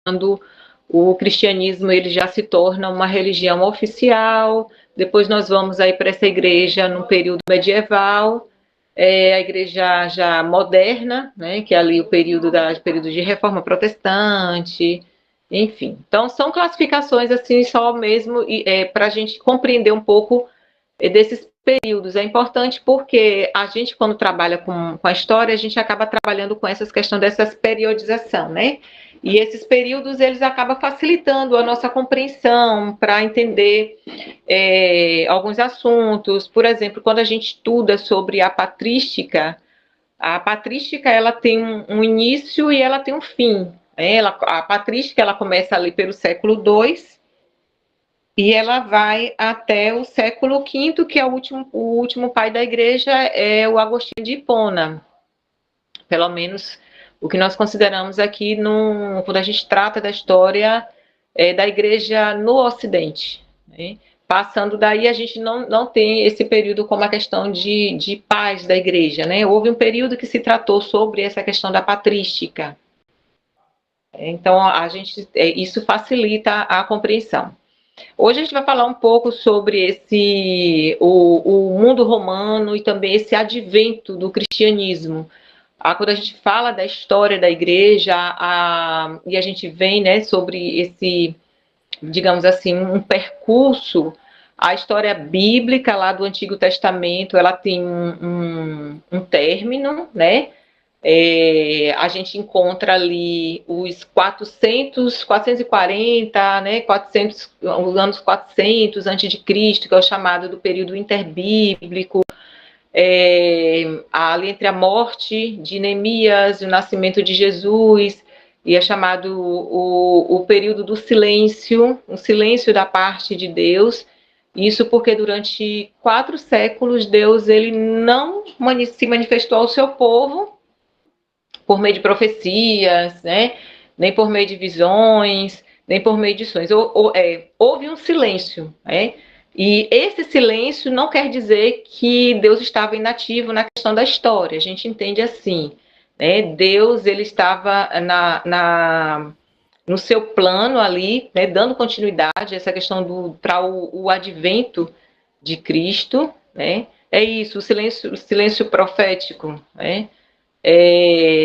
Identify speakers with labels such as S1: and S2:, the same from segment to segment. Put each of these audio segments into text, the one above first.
S1: quando o cristianismo ele já se torna uma religião oficial. Depois nós vamos aí para essa igreja no período medieval, a igreja já moderna, né, que é ali o período de reforma protestante, enfim. Então são classificações assim só mesmo para a gente compreender um pouco desses períodos. É importante porque a gente, quando trabalha com a história, a gente acaba trabalhando com essas questões dessas periodização, né? E esses períodos, eles acabam facilitando a nossa compreensão para entender alguns assuntos. Por exemplo, quando a gente estuda sobre a patrística ela tem um início e ela tem um fim. A patrística ela começa ali pelo século II e ela vai até o século V, que é o último pai da igreja, é o Agostinho de Hipona. Pelo menos o que nós consideramos aqui quando a gente trata da história da igreja no Ocidente. Né? Passando daí, a gente não tem esse período como a questão de paz da igreja. Né? Houve um período que se tratou sobre essa questão da patrística. Então, isso facilita a compreensão. Hoje a gente vai falar um pouco sobre o mundo romano e também esse advento do cristianismo. Quando a gente fala da história da igreja e a gente vem, né, sobre esse, digamos assim, um percurso, a história bíblica lá do Antigo Testamento, ela tem um término, né? A gente encontra ali os 440, né, os anos 400 antes de Cristo, que é o chamado do período interbíblico, ali entre a morte de Neemias e o nascimento de Jesus, e é chamado o período do silêncio, um silêncio da parte de Deus. Isso porque durante 4 séculos Deus ele não se manifestou ao seu povo por meio de profecias, né? Nem por meio de visões, nem por meio de sonhos. Houve um silêncio, né? E esse silêncio não quer dizer que Deus estava inativo na questão da história. A gente entende assim, né? Deus ele estava no seu plano ali, né? Dando continuidade a essa questão para o advento de Cristo, né? É isso, o silêncio profético, né?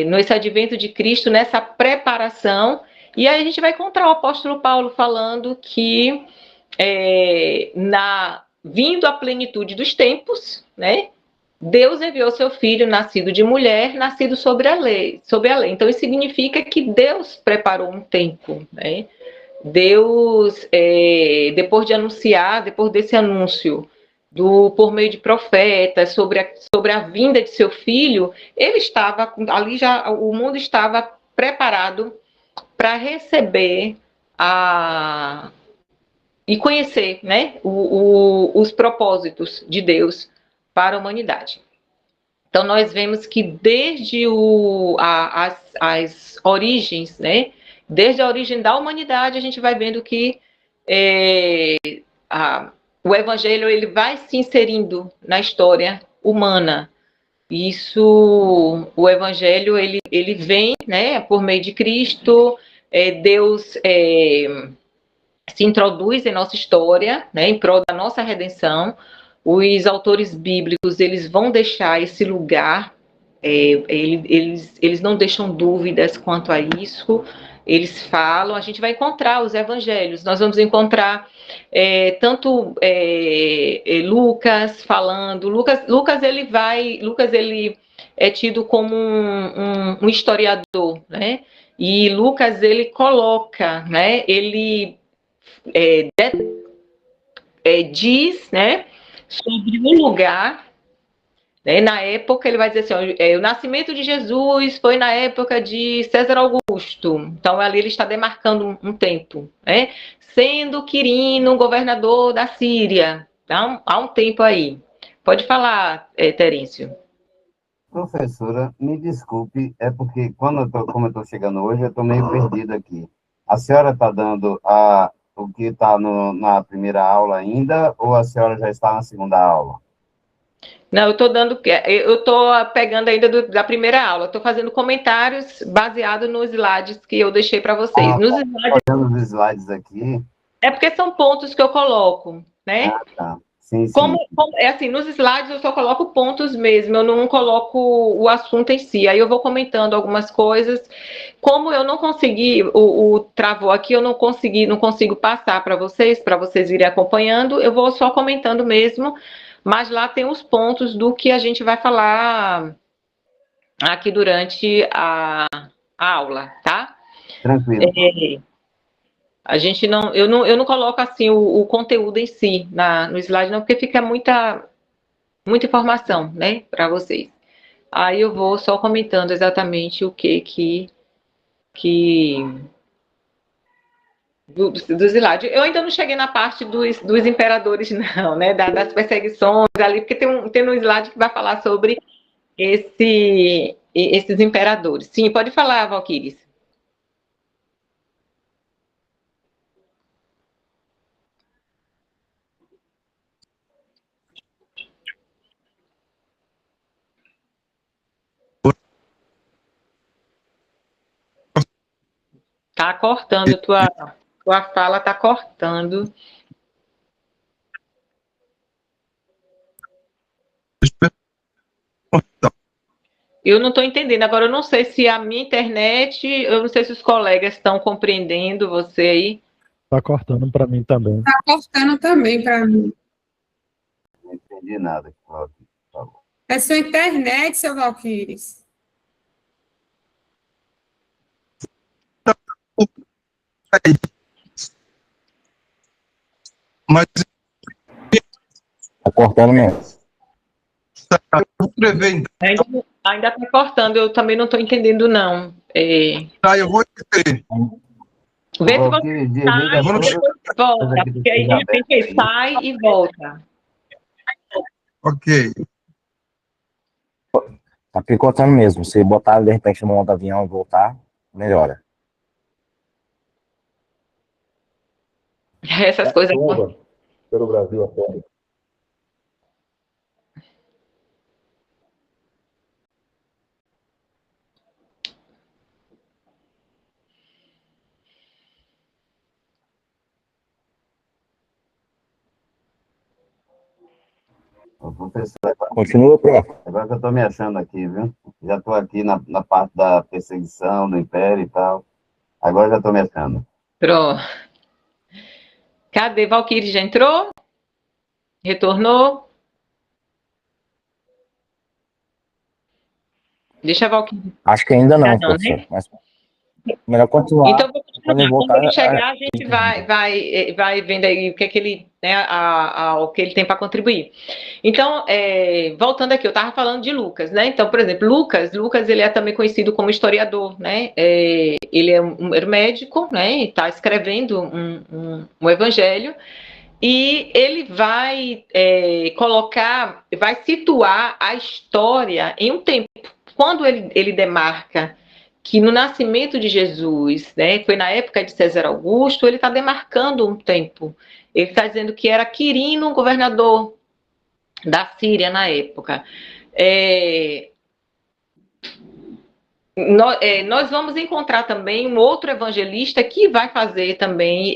S1: Nesse advento de Cristo, nessa preparação, e aí a gente vai encontrar o apóstolo Paulo falando que vindo a plenitude dos tempos, né, Deus enviou seu filho nascido de mulher, nascido sobre a lei. Então isso significa que Deus preparou um tempo, né? Deus, depois desse anúncio por meio de profetas sobre a vinda de seu filho, ele estava ali, o mundo estava preparado para receber e conhecer, né, os propósitos de Deus para a humanidade. Então nós vemos que desde as origens, né, desde a origem da humanidade, a gente vai vendo que o evangelho ele vai se inserindo na história humana. O evangelho ele vem, né, por meio de Cristo. Deus se introduz em nossa história, né, em prol da nossa redenção. Os autores bíblicos eles vão deixar esse lugar. Eles não deixam dúvidas quanto a isso. Eles falam, a gente vai encontrar os evangelhos, nós vamos encontrar tanto Lucas falando, Lucas ele é tido como um historiador, né? E Lucas ele coloca, né? Ele diz, né? Sobre o lugar. Na época, ele vai dizer assim, o nascimento de Jesus foi na época de César Augusto. Então, ali ele está demarcando um tempo. Né? Sendo Quirino governador da Síria. Então, há um tempo aí. Pode falar, Terêncio.
S2: Professora, me desculpe, é porque como eu estou chegando hoje, eu estou meio perdido aqui. A senhora está dando o que está na primeira aula ainda, ou a senhora já está na segunda aula?
S1: Não, eu estou pegando ainda da primeira aula, estou fazendo comentários baseados nos slides que eu deixei para vocês. Nos slides,
S2: olhando os slides aqui.
S1: é porque são pontos que eu coloco, né?
S2: Ah, tá. Sim, sim.
S1: É assim, nos slides eu só coloco pontos mesmo, eu não coloco o assunto em si. Aí eu vou comentando algumas coisas. Como eu não consegui, o travou aqui, eu não consigo passar para vocês irem acompanhando, eu vou só comentando mesmo, mas lá tem os pontos do que a gente vai falar aqui durante a aula, tá?
S2: Tranquilo.
S1: A gente eu não coloco assim o conteúdo em si no slide, não, porque fica muita informação, né, para vocês. Aí eu vou só comentando exatamente o que dos slides. Eu ainda não cheguei na parte dos imperadores, não, né, das perseguições ali, porque tem um slide que vai falar sobre esses imperadores. Sim, pode falar, Valquíris. Tá cortando, tua fala tá cortando. Eu não estou entendendo. Agora, eu não sei se a minha internet, eu não sei se os colegas estão compreendendo você aí.
S3: Tá cortando para mim também.
S4: Tá cortando também para mim.
S2: Não entendi nada, Cláudio. Por favor.
S4: É sua internet, seu Valquíris.
S5: Mas
S6: Tá cortando mesmo.
S1: Ainda está cortando, eu também não estou entendendo, não.
S5: Eu vou escrever.
S1: Vê se você sai e depois volta, porque aí de repente sai e volta.
S5: Ok.
S6: Tá picotando mesmo. Se botar de repente no modo avião e voltar, melhora.
S1: Essas coisas.
S3: Pelo Brasil afora.
S2: Professor,
S6: Continua, prof.
S2: agora que eu estou me achando aqui, viu? Já estou aqui na parte da perseguição, do império e tal. Agora já estou me achando.
S1: Pronto. Cadê? Valquíris já entrou? Retornou? Deixa a Valquíris.
S6: Acho que ainda não,
S1: Não,
S6: professor.
S1: né?
S6: Mas melhor continuar.
S1: Então, vou continuar.
S6: Quando ele voltar,
S1: Quando ele chegar, a gente vai vendo aí o que é que ele, né, o que ele tem para contribuir. Então, voltando aqui, eu estava falando de Lucas, né? Então, por exemplo, Lucas, ele é também conhecido como historiador, né? Ele era um médico, né? E está escrevendo um evangelho. E ele vai vai situar a história em um tempo. Quando ele demarca que no nascimento de Jesus, né, foi na época de César Augusto, ele está demarcando um tempo. Ele está dizendo que era Quirino, governador da Síria na época. Nós vamos encontrar também um outro evangelista que vai fazer também,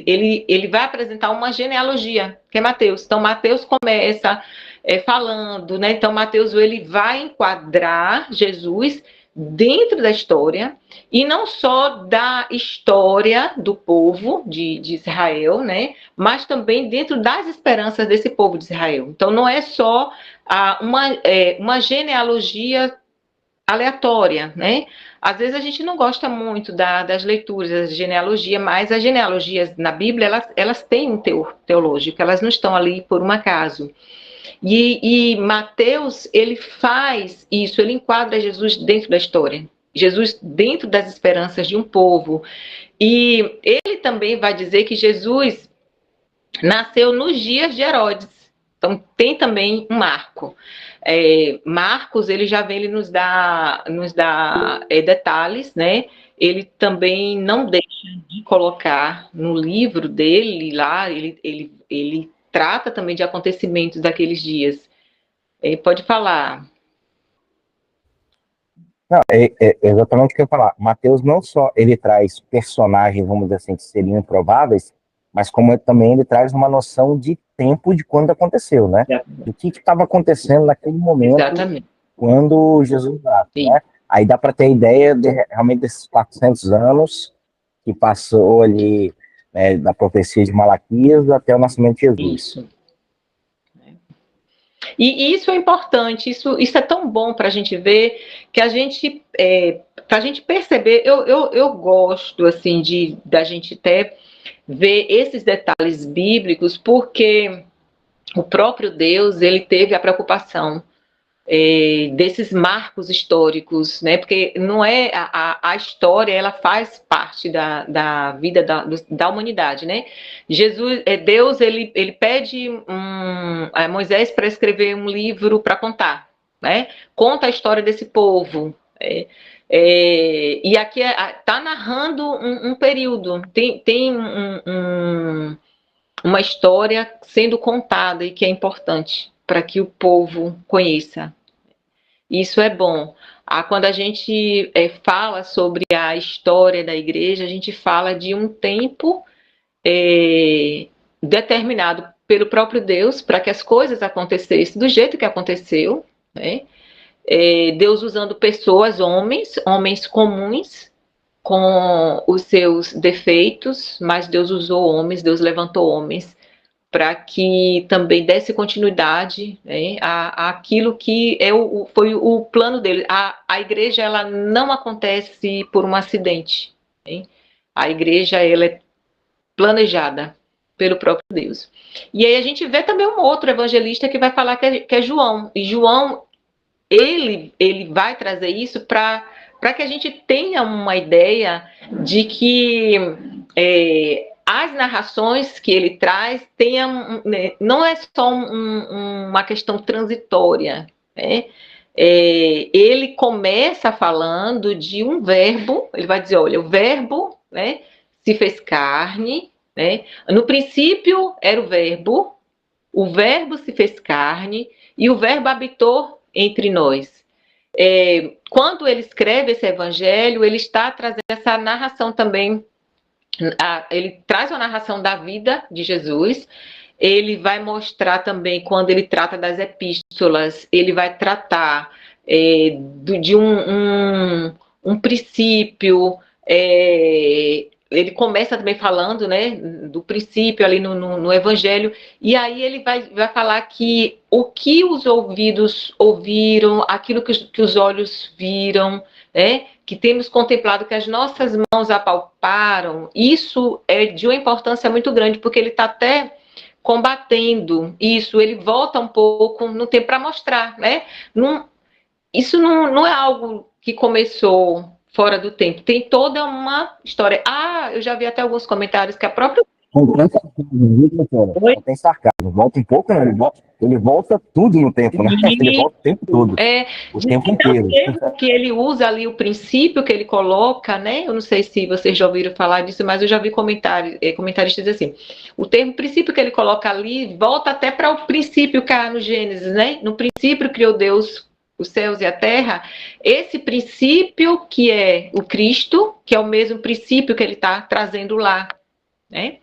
S1: ele vai apresentar uma genealogia, que é Mateus. Então, Mateus começa falando, né? Então, Mateus ele vai enquadrar Jesus dentro da história, e não só da história do povo de Israel, né? Mas também dentro das esperanças desse povo de Israel. Então, não é só uma genealogia aleatória, né? Às vezes a gente não gosta muito das leituras, da genealogia, mas as genealogias na Bíblia, elas têm um teor teológico, elas não estão ali por um acaso. E Mateus, ele faz isso, ele enquadra Jesus dentro da história, Jesus dentro das esperanças de um povo. E ele também vai dizer que Jesus nasceu nos dias de Herodes. Então, tem também um marco. Marcos, ele já vem, ele nos dá detalhes, né? Ele também não deixa de colocar no livro dele lá, ele trata também de acontecimentos daqueles dias. Pode falar.
S6: Não, é exatamente o que eu ia falar. Mateus não só ele traz personagens, vamos dizer assim, que seriam improváveis, mas como também ele traz uma noção de tempo de quando aconteceu, né? Do que estava acontecendo naquele momento,
S1: Exatamente.
S6: quando Jesus nasce, né? Aí dá para ter a ideia realmente desses 400 anos que passou ali, né, da profecia de Malaquias até o nascimento de Jesus.
S1: Isso. E isso é importante, isso é tão bom para a gente ver, que a gente, para a gente perceber, eu gosto, assim, da gente até ver esses detalhes bíblicos, porque o próprio Deus, ele teve a preocupação desses marcos históricos, né? Porque não é a história, ela faz parte da vida da humanidade, né? Deus, ele pede a Moisés para escrever um livro para contar, né? Conta a história desse povo. E aqui está narrando um período, tem uma história sendo contada e que é importante para que o povo conheça. Isso é bom. Quando a gente fala sobre a história da igreja, a gente fala de um tempo determinado pelo próprio Deus para que as coisas acontecessem do jeito que aconteceu, né? Deus usando pessoas, homens comuns, com os seus defeitos, mas Deus usou homens, Deus levantou homens para que também desse continuidade, né, àquilo que foi o plano dele. A igreja, ela não acontece por um acidente, né? A igreja, ela é planejada pelo próprio Deus. E aí a gente vê também um outro evangelista que vai falar que é João. E João, ele vai trazer isso para que a gente tenha uma ideia de que as narrações que ele traz não é só uma questão transitória, né? Ele começa falando de um verbo, ele vai dizer, olha, o verbo, né, se fez carne, né? No princípio era o verbo se fez carne e o verbo habitou entre nós. Quando ele escreve esse evangelho, ele está trazendo essa narração também. Ele traz a narração da vida de Jesus. Ele vai mostrar também, quando ele trata das epístolas, ele vai tratar de um princípio. Ele começa também falando, né, do princípio ali no Evangelho, e aí ele vai falar que o que os ouvidos ouviram, aquilo que os olhos viram, né, que temos contemplado, que as nossas mãos apalparam, isso é de uma importância muito grande, porque ele está até combatendo isso, ele volta um pouco no tempo para mostrar, né? Isso não é algo que começou fora do tempo, tem toda uma história. Eu já vi até alguns comentários que a própria...
S6: Não tem sarcasmo, volta um pouco, né? Ele volta tudo no tempo, né? Ele volta o tempo todo, o tempo inteiro.
S1: Que ele usa ali o princípio que ele coloca, né? Eu não sei se vocês já ouviram falar disso, mas eu já vi comentaristas dizer assim, o termo princípio que ele coloca ali volta até para o princípio que há no Gênesis, né? No princípio criou Deus os céus e a terra, esse princípio que é o Cristo, que é o mesmo princípio que ele está trazendo lá, né?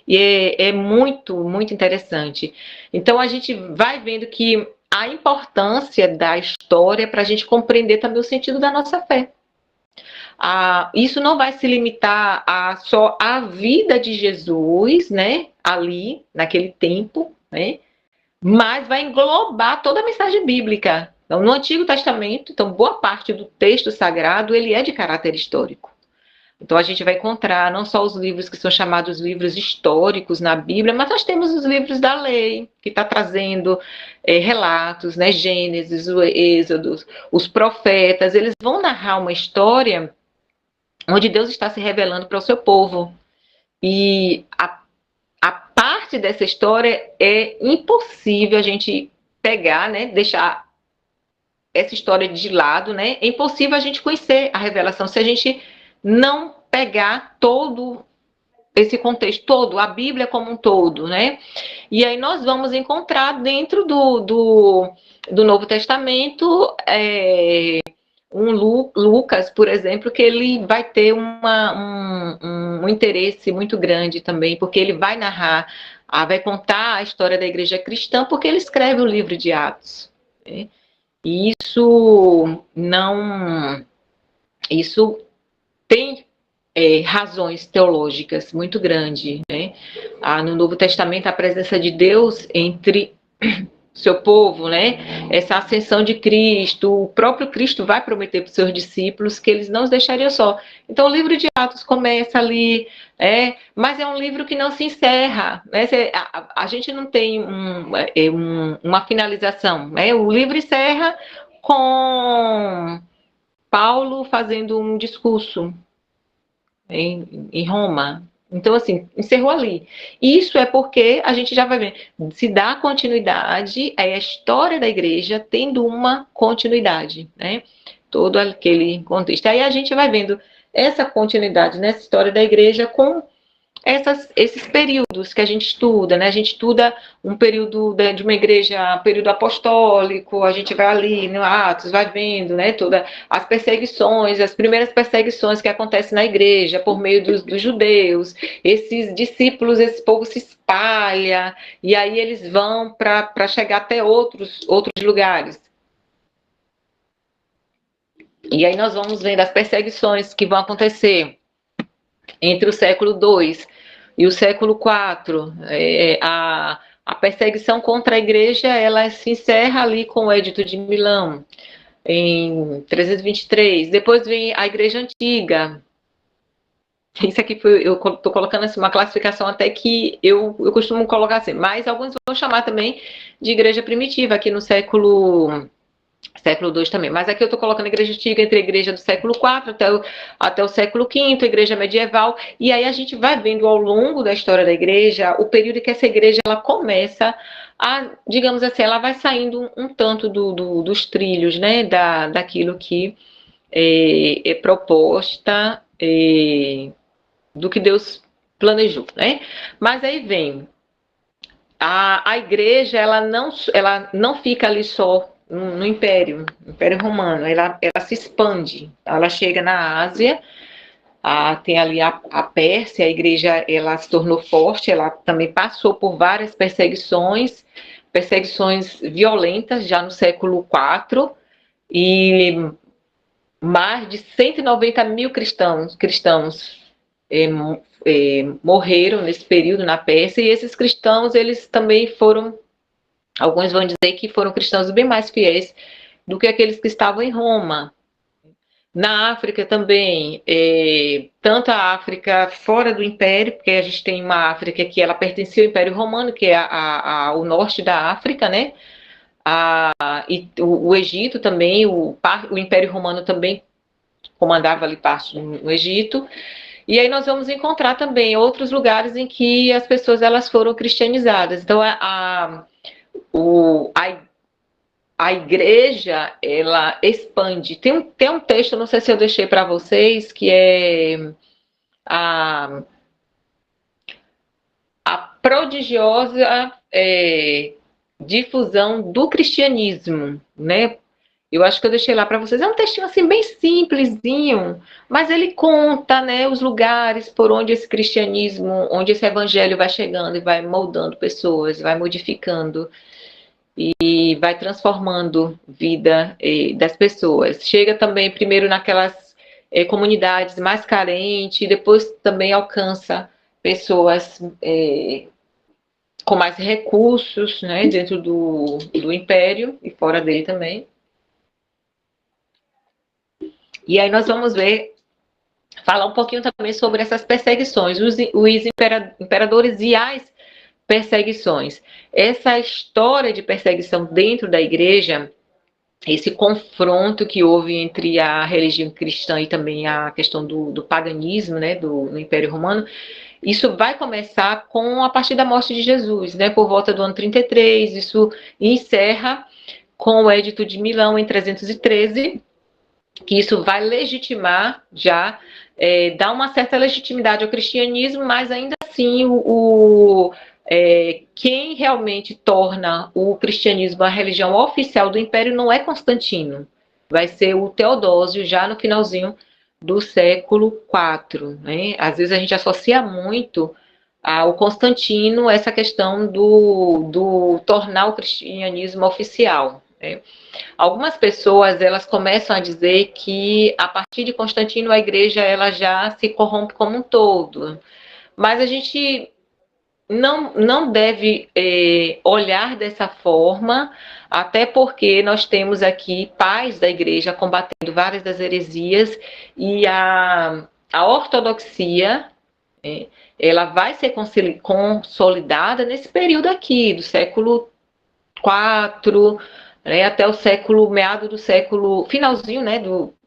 S1: E é muito, muito interessante. Então a gente vai vendo que a importância da história para a gente compreender também o sentido da nossa fé. Isso não vai se limitar a só a vida de Jesus, né? Ali, naquele tempo, né? Mas vai englobar toda a mensagem bíblica. Então, no Antigo Testamento, então, boa parte do texto sagrado, ele é de caráter histórico. Então, a gente vai encontrar não só os livros que são chamados livros históricos na Bíblia, mas nós temos os livros da lei, que está trazendo relatos, né? Gênesis, o Êxodo, os profetas, eles vão narrar uma história onde Deus está se revelando para o seu povo. E a parte dessa história é impossível a gente pegar, né? Deixar essa história de lado, né? É impossível a gente conhecer a revelação se a gente não pegar todo esse contexto todo, a Bíblia como um todo, né? E aí nós vamos encontrar dentro do Novo Testamento Lucas, por exemplo, que ele vai ter um interesse muito grande também, porque ele vai narrar, vai contar a história da igreja cristã, porque ele escreve o livro de Atos, né? E isso tem razões teológicas muito grandes, né? No Novo Testamento, a presença de Deus entre seu povo, né? Essa ascensão de Cristo, o próprio Cristo vai prometer para os seus discípulos que eles não os deixariam só. Então, o livro de Atos começa ali, mas é um livro que não se encerra, né? A gente não tem uma finalização, né? O livro encerra com Paulo fazendo um discurso em Roma. Então, assim, encerrou ali. Isso é porque a gente já vai ver, se dá continuidade, é a história da igreja tendo uma continuidade, né? Todo aquele contexto. Aí a gente vai vendo essa continuidade nessa história da igreja com esses períodos que a gente estuda, né? A gente estuda um período de uma igreja, período apostólico, a gente vai ali no Atos, vai vendo, né? Todas as perseguições, as primeiras perseguições que acontecem na igreja por meio dos judeus, esses discípulos, esse povo se espalha, e aí eles vão para chegar até outros lugares. E aí nós vamos vendo as perseguições que vão acontecer entre o século II e o século IV. A perseguição contra a igreja, ela se encerra ali com o Edito de Milão, em 323. Depois vem a Igreja Antiga. Isso aqui eu estou colocando assim, uma classificação até que eu costumo colocar assim, mas alguns vão chamar também de Igreja Primitiva, aqui no século II também, mas aqui eu estou colocando a igreja antiga entre a igreja do século IV até o século V, a igreja medieval, e aí a gente vai vendo ao longo da história da igreja o período em que essa igreja ela começa a, digamos assim, ela vai saindo um tanto dos trilhos, né, daquilo que é proposta, do que Deus planejou, né? Mas aí vem a igreja, ela não fica ali só no Império Romano, ela se expande, ela chega na Ásia, tem ali a Pérsia, a igreja ela se tornou forte, ela também passou por várias perseguições violentas já no século IV, e mais de 190 mil cristãos morreram nesse período na Pérsia, e esses cristãos, eles também foram, alguns vão dizer que foram cristãos bem mais fiéis do que aqueles que estavam em Roma. Na África também, tanto a África fora do Império, porque a gente tem uma África que ela pertencia ao Império Romano, que é o norte da África, né? E o Egito também, o Império Romano também comandava ali parte no Egito. E aí nós vamos encontrar também outros lugares em que as pessoas elas foram cristianizadas. Então, a igreja, ela expande. Tem um texto, não sei se eu deixei para vocês, que é a prodigiosa difusão do cristianismo, né? Eu acho que eu deixei lá para vocês. É um textinho assim bem simplesinho, mas ele conta, né, os lugares por onde esse cristianismo, onde esse evangelho vai chegando e vai moldando pessoas, vai modificando e vai transformando a vida das pessoas. Chega também primeiro naquelas comunidades mais carentes, e depois também alcança pessoas com mais recursos, né, dentro do império e fora dele também. E aí nós vamos falar um pouquinho também sobre essas perseguições, os imperadores e as perseguições. Essa história de perseguição dentro da igreja, esse confronto que houve entre a religião cristã e também a questão do paganismo, né, no Império Romano, isso vai começar a partir da morte de Jesus, né, por volta do ano 33, isso encerra com o Edito de Milão em 313, que isso vai legitimar já, dar uma certa legitimidade ao cristianismo, mas ainda assim quem realmente torna o cristianismo a religião oficial do Império não é Constantino, vai ser o Teodósio, já no finalzinho do século IV. Né? Às vezes a gente associa muito ao Constantino essa questão do tornar o cristianismo oficial. Né? Algumas pessoas elas começam a dizer que a partir de Constantino a igreja ela já se corrompe como um todo, mas a gente não deve olhar dessa forma, até porque nós temos aqui pais da igreja combatendo várias das heresias e a ortodoxia ela vai ser consolidada nesse período aqui, do século IV, né, até o século, meado do século, finalzinho, né,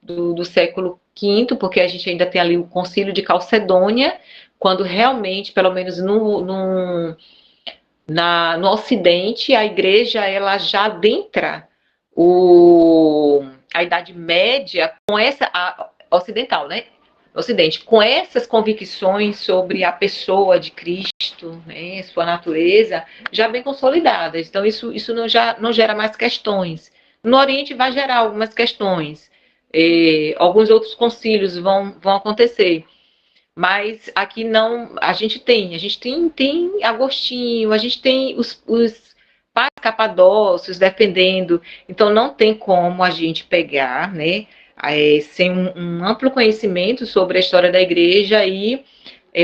S1: do século V, porque a gente ainda tem ali o Concílio de Calcedônia, quando realmente, pelo menos no Ocidente, a igreja ela já adentra a Idade Média com essa ocidental, né? Ocidente, com essas convicções sobre a pessoa de Cristo, né, sua natureza, já bem consolidadas. Então, isso não gera mais questões. No Oriente vai gerar algumas questões. Alguns outros concílios vão acontecer. Mas aqui não, a gente tem Agostinho, a gente tem os pais capadócios defendendo, então não tem como a gente pegar, né, sem um amplo conhecimento sobre a história da igreja e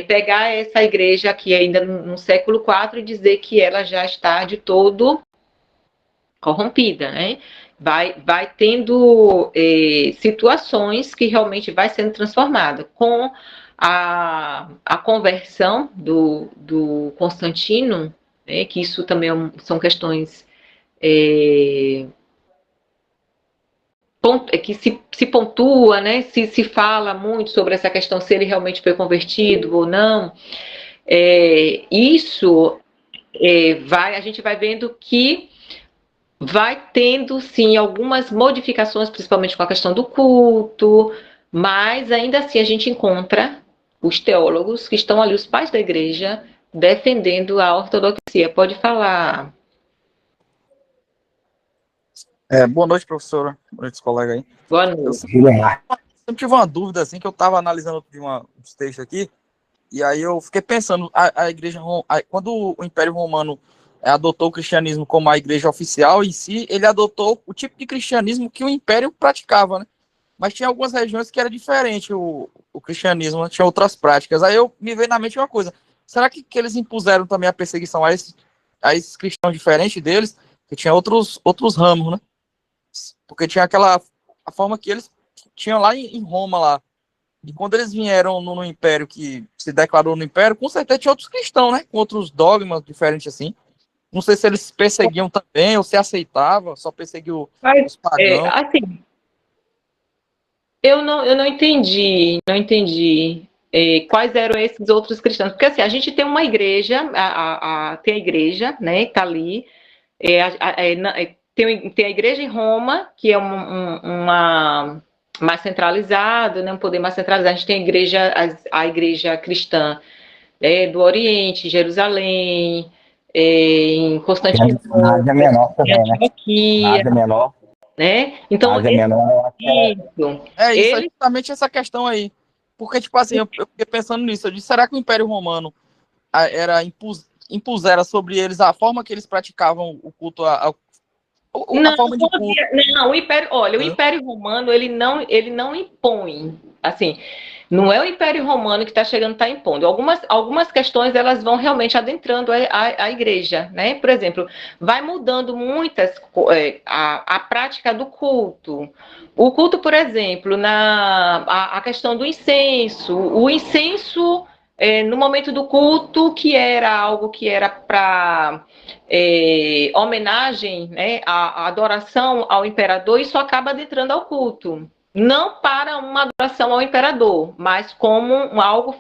S1: pegar essa igreja aqui ainda no século IV e dizer que ela já está de todo corrompida, né? Vai tendo situações que realmente vai sendo transformada. Com a conversão do Constantino, né, que isso também são questões que se pontua, né, se fala muito sobre essa questão, se ele realmente foi convertido ou não. A gente vai vendo que vai tendo, sim, algumas modificações, principalmente com a questão do culto, mas ainda assim a gente encontra os teólogos que estão ali, os pais da igreja, defendendo a ortodoxia. Pode falar.
S5: Boa noite, professora. Boa noite, colega aí.
S1: Boa noite.
S5: Eu sempre tive uma dúvida, assim, que eu estava analisando uns textos aqui, e aí eu fiquei pensando, a igreja, quando o Império Romano adotou o cristianismo como a igreja oficial em si, ele adotou o tipo de cristianismo que o Império praticava, né? Mas tinha algumas regiões que era diferente o cristianismo, tinha outras práticas. Aí me veio na mente uma coisa, será que eles impuseram também a perseguição a esses cristãos diferentes deles, que tinha outros ramos, né? Porque tinha a forma que eles tinham lá em Roma, lá. E quando eles vieram no Império, que se declarou no Império, com certeza tinha outros cristãos, né? Com outros dogmas diferentes assim. Não sei se eles perseguiam também, ou se aceitavam, só perseguiu os pagãos.
S1: Assim, eu não entendi quais eram esses outros cristãos. Porque assim, a gente tem uma igreja, tem a igreja, né, que está ali, tem a igreja em Roma, que é uma mais centralizada, né, um poder mais centralizado. A gente tem a igreja cristã do Oriente, Jerusalém, em Constantinopla,
S6: Na Ásia Menor também, né? Na Ásia Menor.
S1: Né? Então,
S6: Ásia Menor,
S1: isso
S5: é justamente essa questão aí. Porque, tipo assim, eu fiquei pensando nisso. Eu disse, será que o Império Romano impusera sobre eles a forma que eles praticavam o culto, a forma de culto?
S1: Não, o Império Romano, ele não impõe, assim, não é o Império Romano que está chegando, está impondo. Algumas questões, elas vão realmente adentrando a igreja, né? Por exemplo, vai mudando a prática do culto. O culto, por exemplo, a questão do incenso. O incenso, no momento do culto, que era algo que era para homenagem, né, a adoração ao imperador, isso acaba adentrando ao culto. Não para uma adoração ao imperador, mas como algo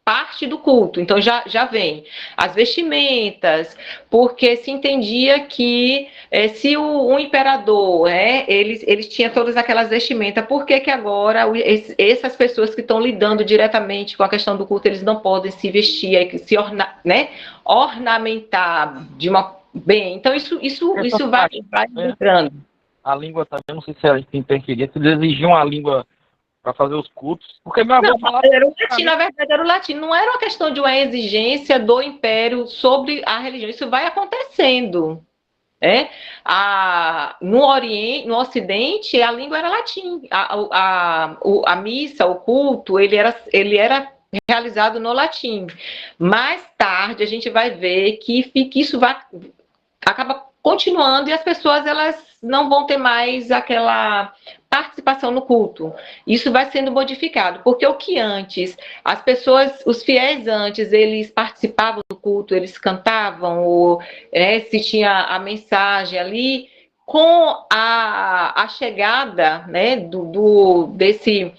S1: parte do culto, então já vem as vestimentas, porque se entendia que se o imperador, eles tinham todas aquelas vestimentas, por que agora essas pessoas que estão lidando diretamente com a questão do culto, eles não podem se vestir, se ornamentar de uma bem, então isso vai entrando.
S5: A língua também, não sei se ela interferia, se eles exigiam a língua para fazer os cultos, porque meu avô falava...
S1: Era o latim, na verdade era o latim, não era uma questão de uma exigência do império sobre a religião, isso vai acontecendo, no Oriente, no Ocidente, a língua era latim, a missa, o culto, ele era realizado no latim. Mais tarde a gente vai ver que isso acaba continuando e as pessoas elas não vão ter mais aquela participação no culto. Isso vai sendo modificado, porque o que antes, as pessoas, os fiéis antes, eles participavam do culto, eles cantavam, se tinha a mensagem ali, com a chegada desse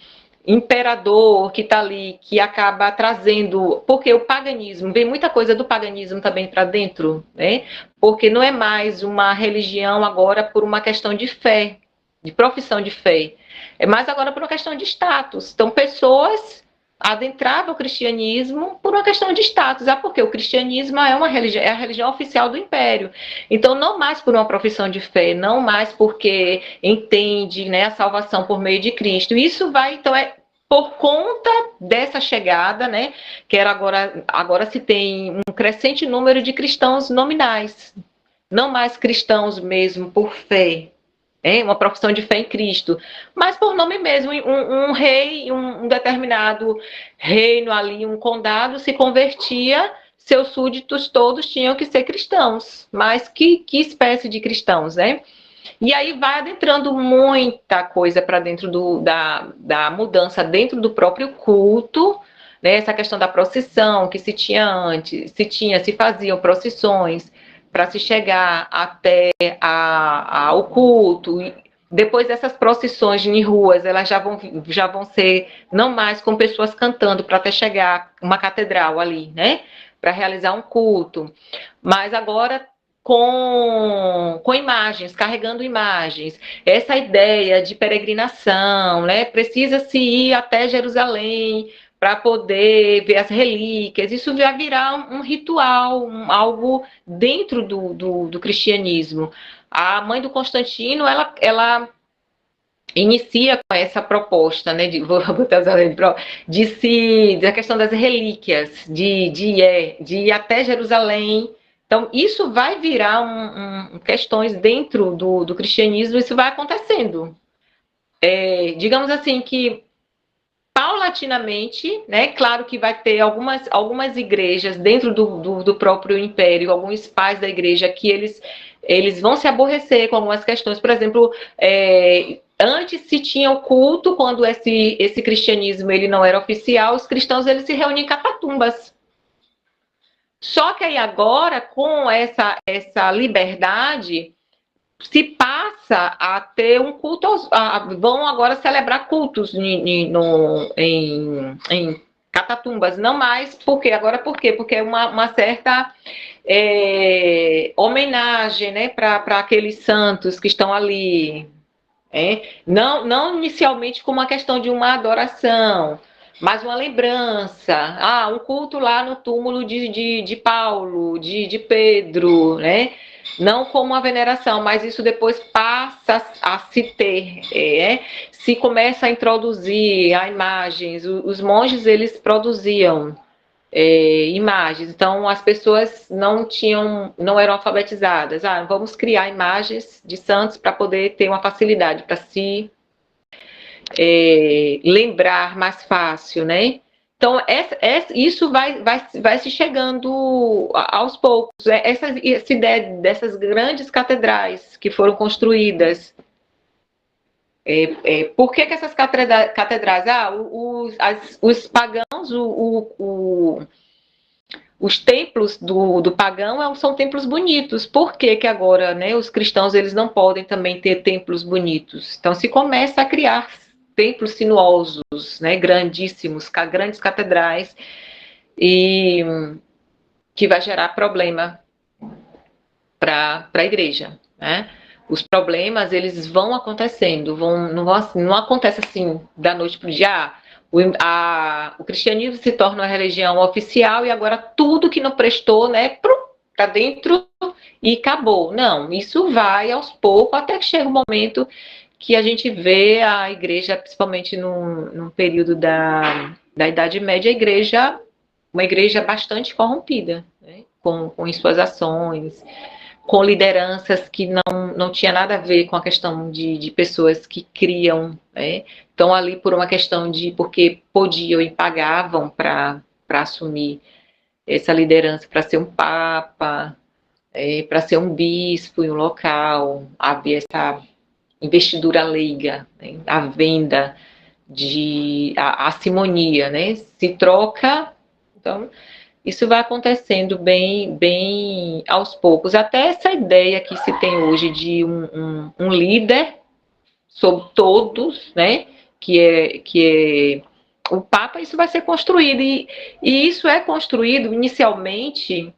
S1: imperador que está ali, que acaba trazendo, porque o paganismo, vem muita coisa do paganismo também para dentro, porque não é mais uma religião agora por uma questão de fé, de profissão de fé, é mais agora por uma questão de status. Então, pessoas adentravam o cristianismo por uma questão de status, porque o cristianismo é a religião oficial do império. Então, não mais por uma profissão de fé, não mais porque entende a salvação por meio de Cristo. Isso vai, então, por conta dessa chegada, que era agora se tem um crescente número de cristãos nominais, não mais cristãos mesmo por fé, uma profissão de fé em Cristo, mas por nome mesmo, um rei, um determinado reino ali, um condado se convertia, seus súditos todos tinham que ser cristãos, mas que espécie de cristãos, E aí vai adentrando muita coisa para dentro da mudança dentro do próprio culto, essa questão da procissão que se tinha antes, se faziam procissões para se chegar até ao culto. Depois dessas procissões em ruas, elas já vão ser não mais com pessoas cantando para até chegar uma catedral ali, para realizar um culto, mas agora com imagens, carregando imagens. Essa ideia de peregrinação, precisa-se ir até Jerusalém para poder ver as relíquias, isso vai virar um ritual, algo dentro do cristianismo. A mãe do Constantino, ela inicia com essa proposta, da questão das relíquias, de ir até Jerusalém. Então, isso vai virar questões dentro do cristianismo, isso vai acontecendo. Digamos assim que paulatinamente, claro que vai ter algumas igrejas dentro do próprio império, alguns pais da igreja que eles vão se aborrecer com algumas questões. Por exemplo, antes se tinha o culto, quando esse cristianismo ele não era oficial, os cristãos eles se reuniam em catatumbas. Só que aí agora, com essa liberdade, se passa a ter um culto, vão agora celebrar cultos em catatumbas, não mais, por quê? Porque é uma certa homenagem, para aqueles santos que estão ali, não inicialmente como uma questão de uma adoração, mas uma lembrança, um culto lá no túmulo de Paulo, de Pedro, não como uma veneração, mas isso depois passa a se ter, se começa a introduzir a imagens. Os monges, eles produziam imagens, então as pessoas não eram alfabetizadas. Vamos criar imagens de santos para poder ter uma facilidade, para se lembrar mais fácil, Então, isso vai se chegando aos poucos. Essa ideia dessas grandes catedrais que foram construídas. Por que essas catedrais? Os pagãos, os templos do pagão são templos bonitos. Por que agora os cristãos eles não podem também ter templos bonitos? Então, se começa a criar templos sinuosos, grandíssimos, grandes catedrais, e que vai gerar problema para a igreja, né? Os problemas, eles vão acontecendo, não acontece assim da noite para o dia. O cristianismo se torna uma religião oficial e agora tudo que não prestou, né, para dentro e acabou. Não, isso vai aos poucos até que chega um momento que a gente vê a igreja, principalmente num período da Idade Média, uma igreja bastante corrompida, né, com suas ações, com lideranças que não tinha nada a ver com a questão de pessoas que criam, né? Então, ali por uma questão porque podiam e pagavam para assumir essa liderança, para ser um papa, para ser um bispo em um local, havia essa investidura leiga, né? A venda, a simonia, né? Se troca, então isso vai acontecendo bem aos poucos. Até essa ideia que se tem hoje de um líder sobre todos, né? Que é o Papa, isso vai ser construído. E isso é construído inicialmente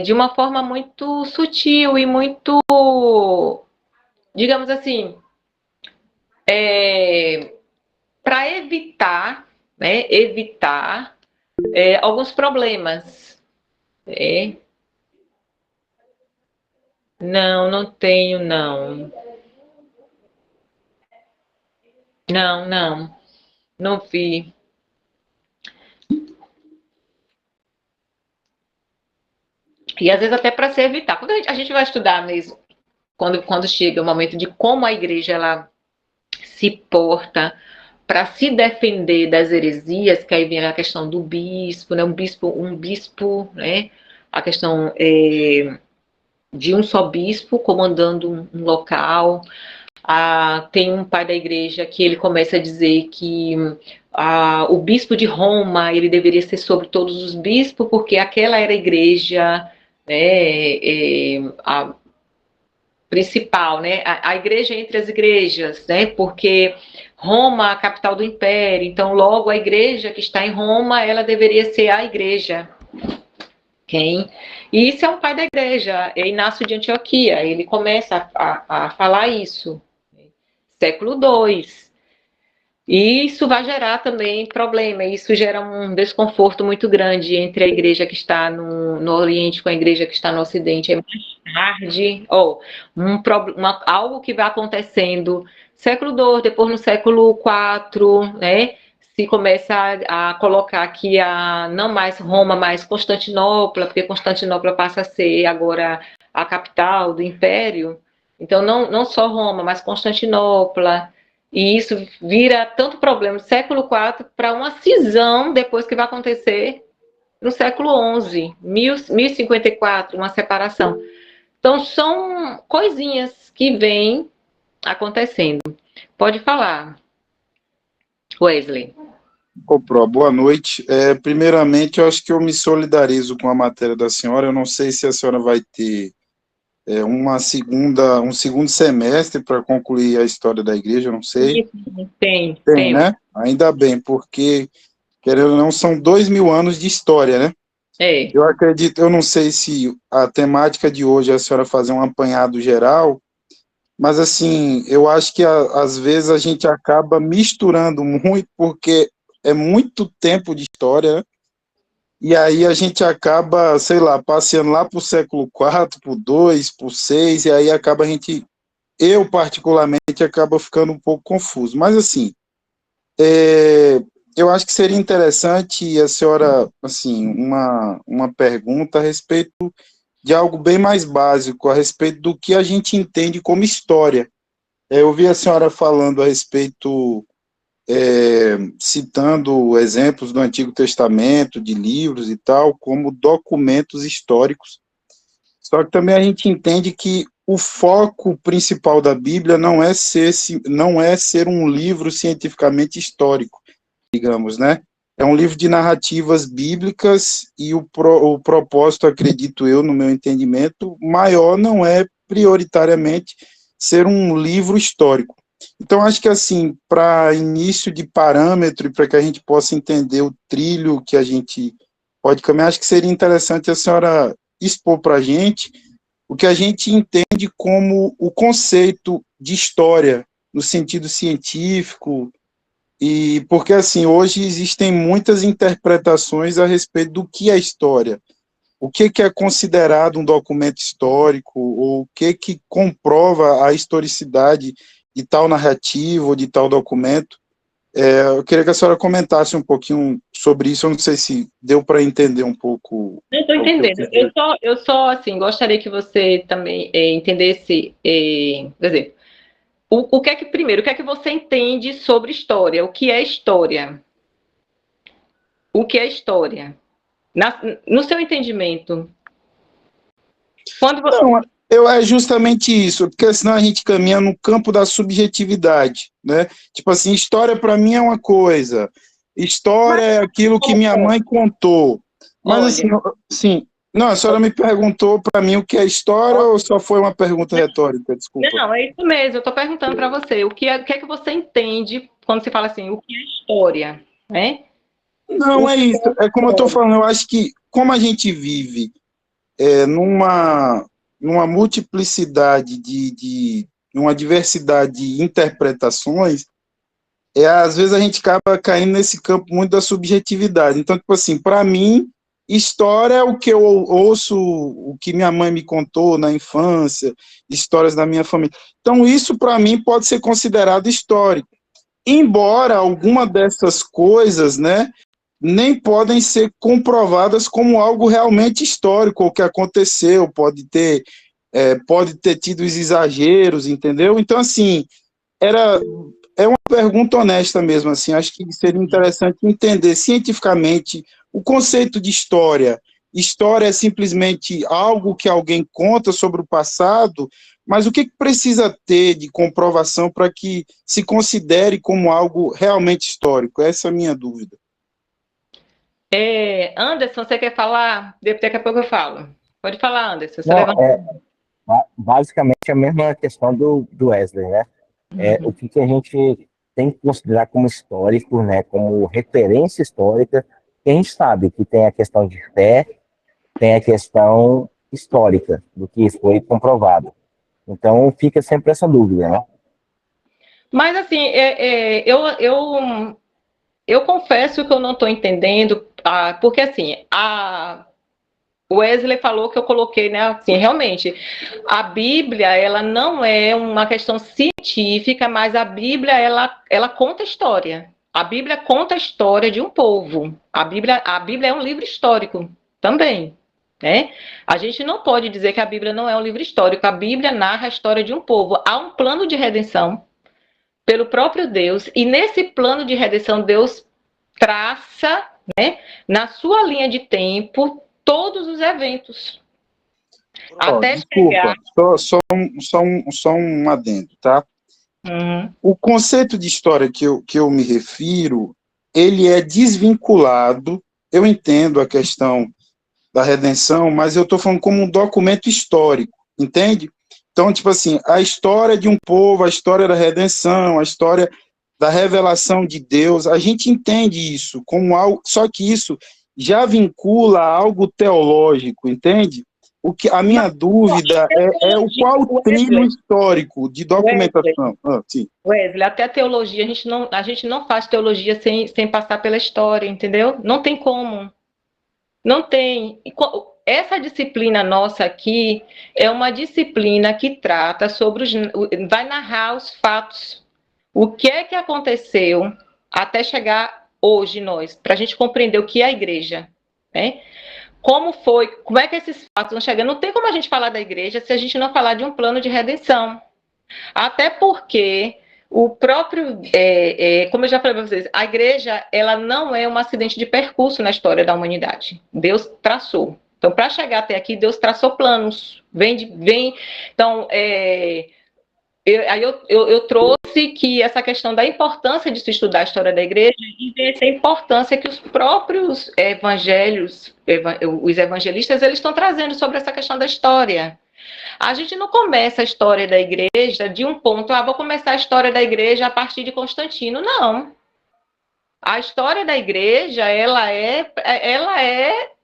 S1: de uma forma muito sutil e muito, digamos assim, para evitar, né? Evitar alguns problemas. Não tenho, não. Não vi. E às vezes até para se evitar. Quando a gente vai estudar mesmo, quando chega o momento de como a igreja ela se porta para se defender das heresias, que aí vem a questão do bispo, né? Um bispo, né? A questão de um só bispo comandando um local. Tem um pai da igreja que ele começa a dizer que o bispo de Roma ele deveria ser sobre todos os bispos, porque aquela era a igreja, né, a principal, né, a igreja entre as igrejas, né, porque Roma é a capital do império, então logo a igreja que está em Roma, ela deveria ser a igreja. E isso é um pai da igreja, é Inácio de Antioquia, ele começa a falar isso, século II. E isso vai gerar também problema, isso gera um desconforto muito grande entre a igreja que está no Oriente com a igreja que está no Ocidente. É mais tarde, algo que vai acontecendo século II, depois no século IV, né? Se começa a colocar aqui não mais Roma, mas Constantinopla, porque Constantinopla passa a ser agora a capital do Império. Então, não só Roma, mas Constantinopla. E isso vira tanto problema no século IV para uma cisão depois que vai acontecer no século XI, 1054, uma separação. Então, são coisinhas que vêm acontecendo. Pode falar, Wesley.
S7: Pro, boa noite. Primeiramente, eu acho que eu me solidarizo com a matéria da senhora. Eu não sei se a senhora vai ter um segundo semestre para concluir a história da igreja, eu não sei.
S1: Tem,
S7: né? Ainda bem, porque, querendo ou não, são 2000 anos de história, né? Eu acredito, eu não sei se a temática de hoje é a senhora fazer um apanhado geral, mas, assim, eu acho que às vezes a gente acaba misturando muito, porque é muito tempo de história, né? E aí a gente acaba, sei lá, passeando lá para o século IV, para o II, para o VI, e aí acaba eu particularmente, acaba ficando um pouco confuso. Mas, assim, eu acho que seria interessante a senhora, assim, uma pergunta a respeito de algo bem mais básico, a respeito do que a gente entende como história. Eu vi a senhora falando a respeito, citando exemplos do Antigo Testamento, de livros e tal, como documentos históricos. Só que também a gente entende que o foco principal da Bíblia não é ser um livro cientificamente histórico, digamos, né? É um livro de narrativas bíblicas e o propósito, acredito eu, no meu entendimento, maior não é prioritariamente ser um livro histórico. Então, acho que, assim, para início de parâmetro e para que a gente possa entender o trilho que a gente pode caminhar, acho que seria interessante a senhora expor para a gente o que a gente entende como o conceito de história, no sentido científico, e porque, assim, hoje existem muitas interpretações a respeito do que é história. O que é considerado um documento histórico, ou o que comprova a historicidade de tal narrativa ou de tal documento. Eu queria que a senhora comentasse um pouquinho sobre isso, eu não sei se deu para entender um pouco.
S1: Eu estou entendendo. Eu só, assim, gostaria que você também entendesse, quer dizer, o que é que, primeiro, o que é que você entende sobre história? O que é história? O que é história? No seu entendimento, quando você...
S7: Não, é justamente isso, porque senão a gente caminha no campo da subjetividade, né? Tipo assim, história para mim é uma coisa, história é aquilo que minha mãe contou. Mas assim, sim. Não, a senhora me perguntou para mim o que é história ou só foi uma pergunta retórica? Desculpa.
S1: Não, é isso mesmo, eu estou perguntando para você, o que é que você entende quando se fala assim, o que é história, né?
S7: Não, é isso, é como eu estou falando, eu acho que como a gente vive numa multiplicidade numa diversidade de interpretações, às vezes a gente acaba caindo nesse campo muito da subjetividade. Então, tipo assim, para mim, história é o que eu ouço, o que minha mãe me contou na infância, histórias da minha família. Então, isso para mim pode ser considerado histórico. Embora alguma dessas coisas, né, nem podem ser comprovadas como algo realmente histórico, o que aconteceu, pode ter tido os exageros, entendeu? Então, assim, é uma pergunta honesta mesmo, assim, acho que seria interessante entender cientificamente o conceito de história. História é simplesmente algo que alguém conta sobre o passado, mas o que precisa ter de comprovação para que se considere como algo realmente histórico? Essa é a minha dúvida.
S1: Anderson, você quer falar? Daqui a pouco eu falo. Pode falar, Anderson.
S6: Basicamente a mesma questão do Wesley, né? O que a gente tem que considerar como histórico, né? Como referência histórica, que a gente sabe que tem a questão de fé, tem a questão histórica do que foi comprovado. Então fica sempre essa dúvida, né?
S1: Mas assim, eu confesso que eu não estou entendendo, porque assim, o Wesley falou que eu coloquei, né, assim, realmente, a Bíblia, ela não é uma questão científica, mas a Bíblia, ela conta história. A Bíblia conta a história de um povo. A Bíblia é um livro histórico também, né? A gente não pode dizer que a Bíblia não é um livro histórico. A Bíblia narra a história de um povo. Há um plano de redenção pelo próprio Deus, e nesse plano de redenção, Deus traça, né, na sua linha de tempo, todos os eventos. Até
S7: desculpa, só um adendo, tá? O conceito de história que eu me refiro, ele é desvinculado, eu entendo a questão da redenção, mas eu estou falando como um documento histórico, entende? Então, tipo assim, a história de um povo, a história da redenção, a história da revelação de Deus, a gente entende isso como algo, só que isso já vincula a algo teológico, entende? A minha dúvida é qual o trilho histórico de documentação. Sim.
S1: Wesley, até a teologia, a gente não faz teologia sem passar pela história, entendeu? Não tem como. Não tem. Essa disciplina nossa aqui é uma disciplina que trata vai narrar os fatos. O que é que aconteceu até chegar hoje para a gente compreender o que é a igreja, né? Como é que esses fatos vão chegando? Não tem como a gente falar da igreja se a gente não falar de um plano de redenção. Até porque o próprio, como eu já falei para vocês, a igreja, ela não é um acidente de percurso na história da humanidade. Deus traçou. Então, para chegar até aqui, Deus traçou planos. Então, eu trouxe que essa questão da importância de se estudar a história da igreja e essa importância que os próprios os evangelistas, eles estão trazendo sobre essa questão da história. A gente não começa a história da igreja de um ponto, vou começar a história da igreja a partir de Constantino, não. A história da igreja,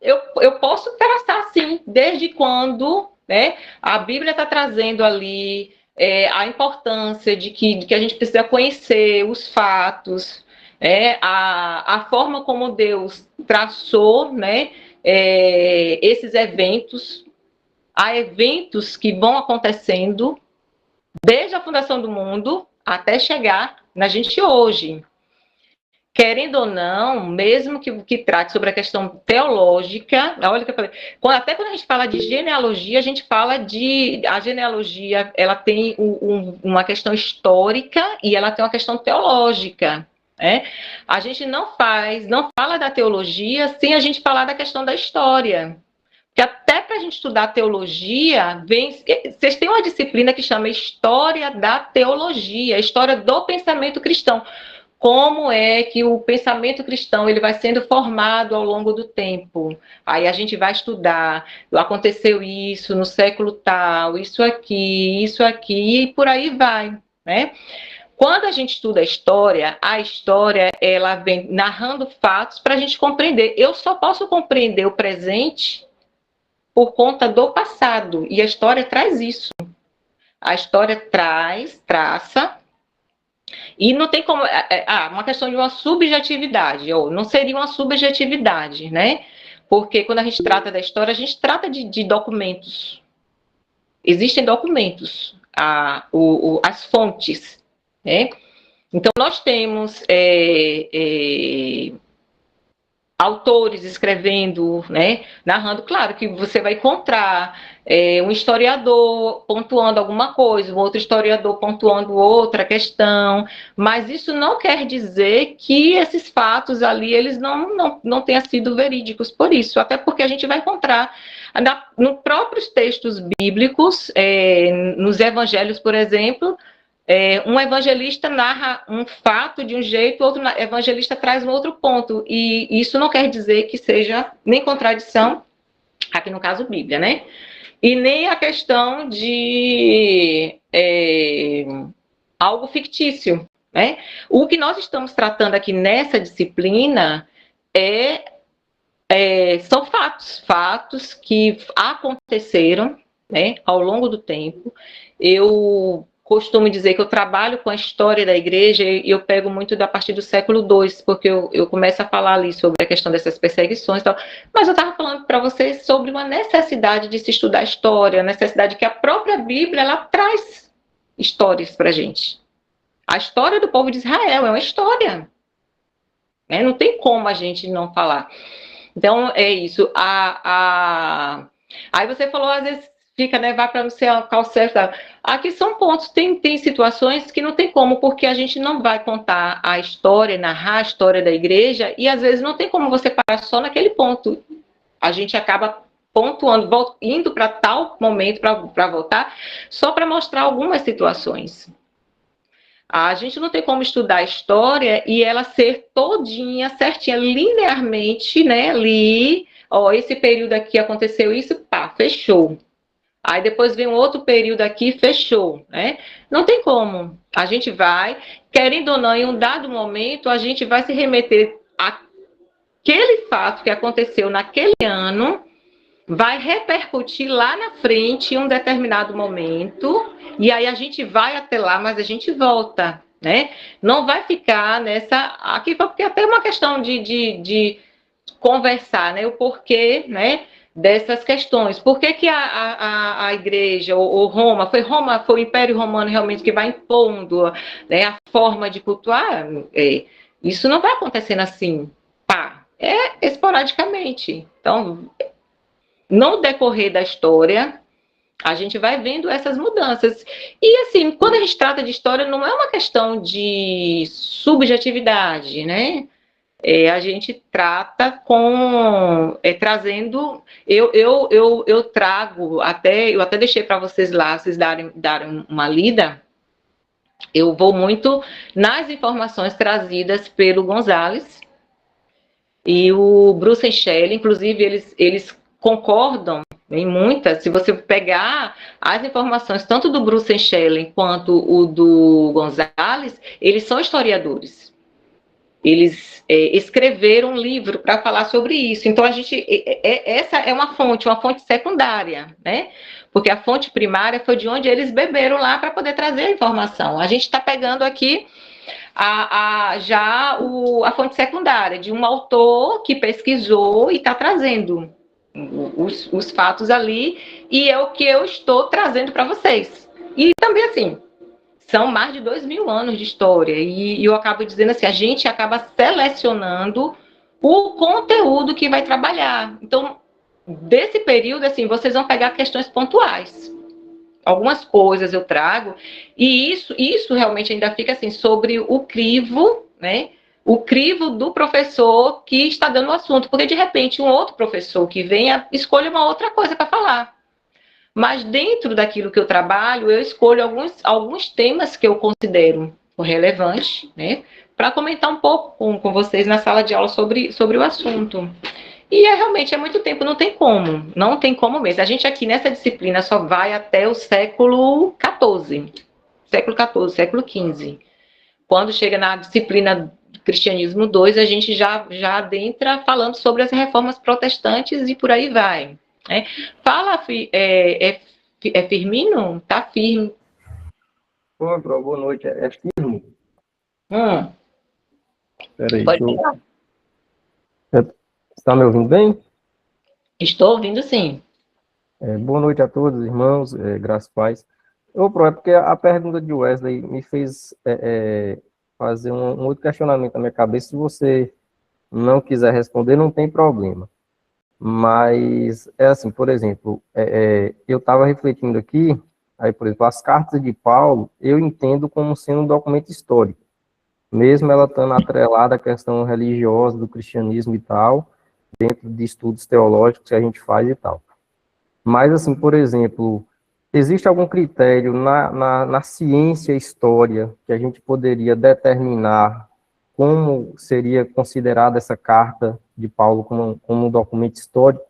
S1: eu posso traçar, sim, desde quando, né, a Bíblia está trazendo ali a importância de que a gente precisa conhecer os fatos, a forma como Deus traçou, né, esses eventos, há eventos que vão acontecendo desde a fundação do mundo até chegar na gente hoje. Querendo ou não, mesmo que trate sobre a questão teológica, olha o que eu falei, até quando a gente fala de genealogia, a gente fala a genealogia, ela tem uma questão histórica e ela tem uma questão teológica. A gente não fala da teologia sem a gente falar da questão da história. Porque até para a gente estudar teologia, vocês têm uma disciplina que chama História da Teologia, História do Pensamento Cristão. Como é que o pensamento cristão ele vai sendo formado ao longo do tempo. Aí a gente vai estudar, aconteceu isso no século tal, isso aqui, e por aí vai, né? Quando a gente estuda a história ela vem narrando fatos para a gente compreender. Eu só posso compreender o presente por conta do passado, e a história traz isso. A história traça, e não tem como... uma questão de uma subjetividade, ou não seria uma subjetividade, né? Porque quando a gente trata da história, a gente trata de documentos. Existem documentos, as fontes, né? Então, nós temos autores escrevendo, né, narrando. Claro que você vai encontrar um historiador pontuando alguma coisa, um outro historiador pontuando outra questão, mas isso não quer dizer que esses fatos ali, eles não tenham sido verídicos por isso, até porque a gente vai encontrar nos próprios textos bíblicos, nos evangelhos, por exemplo, um evangelista narra um fato de um jeito, outro evangelista traz um outro ponto, e isso não quer dizer que seja nem contradição, aqui no caso Bíblia, né? E nem a questão de algo fictício, né? O que nós estamos tratando aqui nessa disciplina são fatos que aconteceram, né, ao longo do tempo. Eu costumo dizer que eu trabalho com a história da igreja e eu pego muito da partir do século II, porque eu começo a falar ali sobre a questão dessas perseguições e tal, mas eu estava falando para vocês sobre uma necessidade de se estudar a história, a necessidade que a própria Bíblia, ela traz histórias para a gente. A história do povo de Israel é uma história, né? Não tem como a gente não falar. Então, é isso. Aí você falou, às vezes, fica, né, vai para não ser qual certo. Aqui são pontos, tem situações que não tem como, porque a gente não vai contar a história, narrar a história da igreja, e às vezes não tem como você parar só naquele ponto. A gente acaba pontuando, indo para tal momento para voltar, só para mostrar algumas situações. A gente não tem como estudar a história e ela ser todinha, certinha, linearmente, né, ali, esse período aqui aconteceu isso, pá, fechou. Aí depois vem um outro período aqui, fechou, né? Não tem como. A gente vai, querendo ou não, em um dado momento, a gente vai se remeter àquele fato que aconteceu naquele ano, vai repercutir lá na frente em um determinado momento, e aí a gente vai até lá, mas a gente volta, né? Não vai ficar nessa... Aqui, porque até uma questão de conversar, né? O porquê, né, dessas questões. Por que a igreja, ou Roma, foi o Império Romano realmente que vai impondo, né, a forma de cultuar? Isso não vai acontecendo assim, pá, esporadicamente. Então, no decorrer da história, a gente vai vendo essas mudanças. E, assim, quando a gente trata de história, não é uma questão de subjetividade, né? A gente trata trazendo... Eu trago, eu até deixei para vocês lá, vocês darem uma lida. Eu vou muito nas informações trazidas pelo Gonzalez e o Bruce Shelley, inclusive eles concordam, Tem muitas. Se você pegar as informações, tanto do Bruce Schellen quanto o do Gonzalez, eles são historiadores. Eles escreveram um livro para falar sobre isso. Então, essa é uma fonte secundária, né? Porque a fonte primária foi de onde eles beberam lá para poder trazer a informação. A gente está pegando aqui já a fonte secundária de um autor que pesquisou e está trazendo os fatos ali, e é o que eu estou trazendo para vocês. E também, assim, são mais de 2.000 anos de história, e eu acabo dizendo assim, a gente acaba selecionando o conteúdo que vai trabalhar. Então, desse período, assim, vocês vão pegar questões pontuais. Algumas coisas eu trago, e isso realmente ainda fica assim, sobre o crivo, né? O crivo do professor que está dando o assunto, porque de repente um outro professor que venha escolhe uma outra coisa para falar. Mas dentro daquilo que eu trabalho, eu escolho alguns temas que eu considero relevantes, né? Para comentar um pouco com vocês na sala de aula sobre o assunto. E realmente é muito tempo, não tem como mesmo. A gente aqui nessa disciplina só vai até o século XIV, século XV. Quando chega na disciplina Cristianismo 2, a gente já adentra falando sobre as reformas protestantes e por aí vai. Né? Fala, Firmino? Tá firme.
S8: Oi, bro, boa noite. É firme?
S1: Peraí, pode falar.
S8: Está me ouvindo bem?
S1: Estou ouvindo, sim.
S8: Boa noite a todos, irmãos, graças a paz. É porque a pergunta de Wesley me fez fazer um outro questionamento na minha cabeça. Se você não quiser responder, não tem problema. Mas, é assim, por exemplo, eu estava refletindo aqui, aí, por exemplo, as cartas de Paulo, eu entendo como sendo um documento histórico. Mesmo ela estando atrelada à questão religiosa do cristianismo e tal, dentro de estudos teológicos que a gente faz e tal. Mas, assim, por exemplo, existe algum critério na ciência história que a gente poderia determinar como seria considerada essa carta de Paulo como um documento histórico?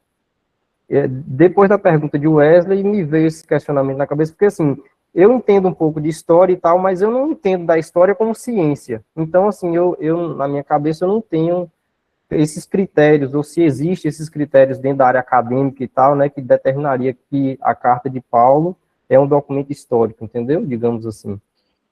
S8: Depois da pergunta de Wesley, me veio esse questionamento na cabeça, porque, assim, eu entendo um pouco de história e tal, mas eu não entendo da história como ciência. Então, assim, eu na minha cabeça, eu não tenho esses critérios, ou se existem esses critérios dentro da área acadêmica e tal, né, que determinaria que a carta de Paulo é um documento histórico, entendeu? Digamos assim.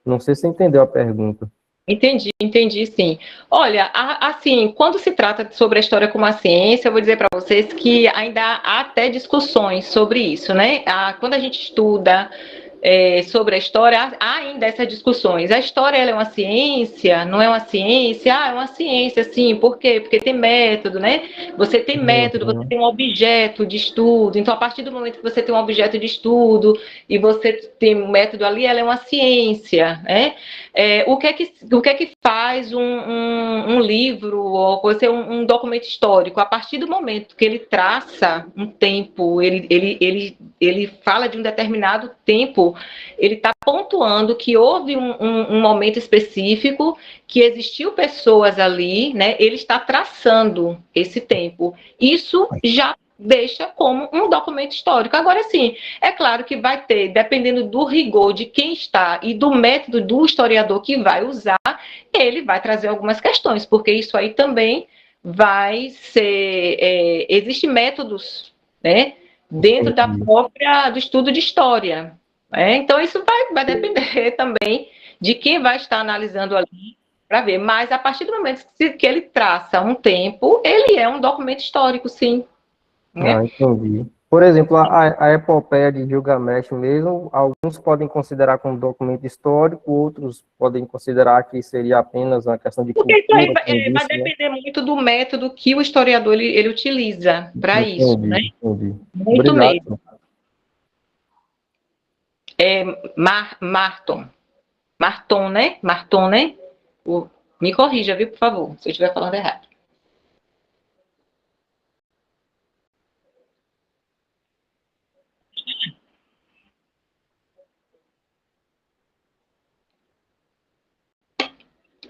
S8: Não sei se você entendeu a pergunta.
S1: Entendi, sim. Olha, assim, quando se trata sobre a história como a ciência, eu vou dizer para vocês que ainda há até discussões sobre isso, né? Quando a gente estuda sobre a história, há ainda essas discussões. A história, ela é uma ciência? Não é uma ciência? É uma ciência, sim. Por quê? Porque tem método, né? Você tem método, você tem um objeto de estudo. Então, a partir do momento que você tem um objeto de estudo e você tem um método ali, ela é uma ciência, né? O que é que faz um livro ou um documento histórico? A partir do momento que ele traça um tempo, ele fala de um determinado tempo, ele está pontuando que houve um momento específico, que existiu pessoas ali, né? Ele está traçando esse tempo. Isso já deixa como um documento histórico. Agora, sim, é claro que vai ter, dependendo do rigor de quem está e do método do historiador que vai usar, ele vai trazer algumas questões, porque isso aí também vai ser... Existem métodos, né, dentro do estudo de história. Então, isso vai depender também de quem vai estar analisando ali para ver. Mas, a partir do momento que ele traça um tempo, ele é um documento histórico, sim.
S8: Entendi. Por exemplo, a epopeia de Gilgamesh mesmo, alguns podem considerar como documento histórico, outros podem considerar que seria apenas uma questão de cultura.
S1: Porque isso aí vai depender muito do método que o historiador ele utiliza para isso, né?
S8: Entendi.
S1: Muito
S8: Obrigado.
S1: mesmo. Marton, né? Marton, né? Me corrija, viu, por favor, se eu estiver falando errado.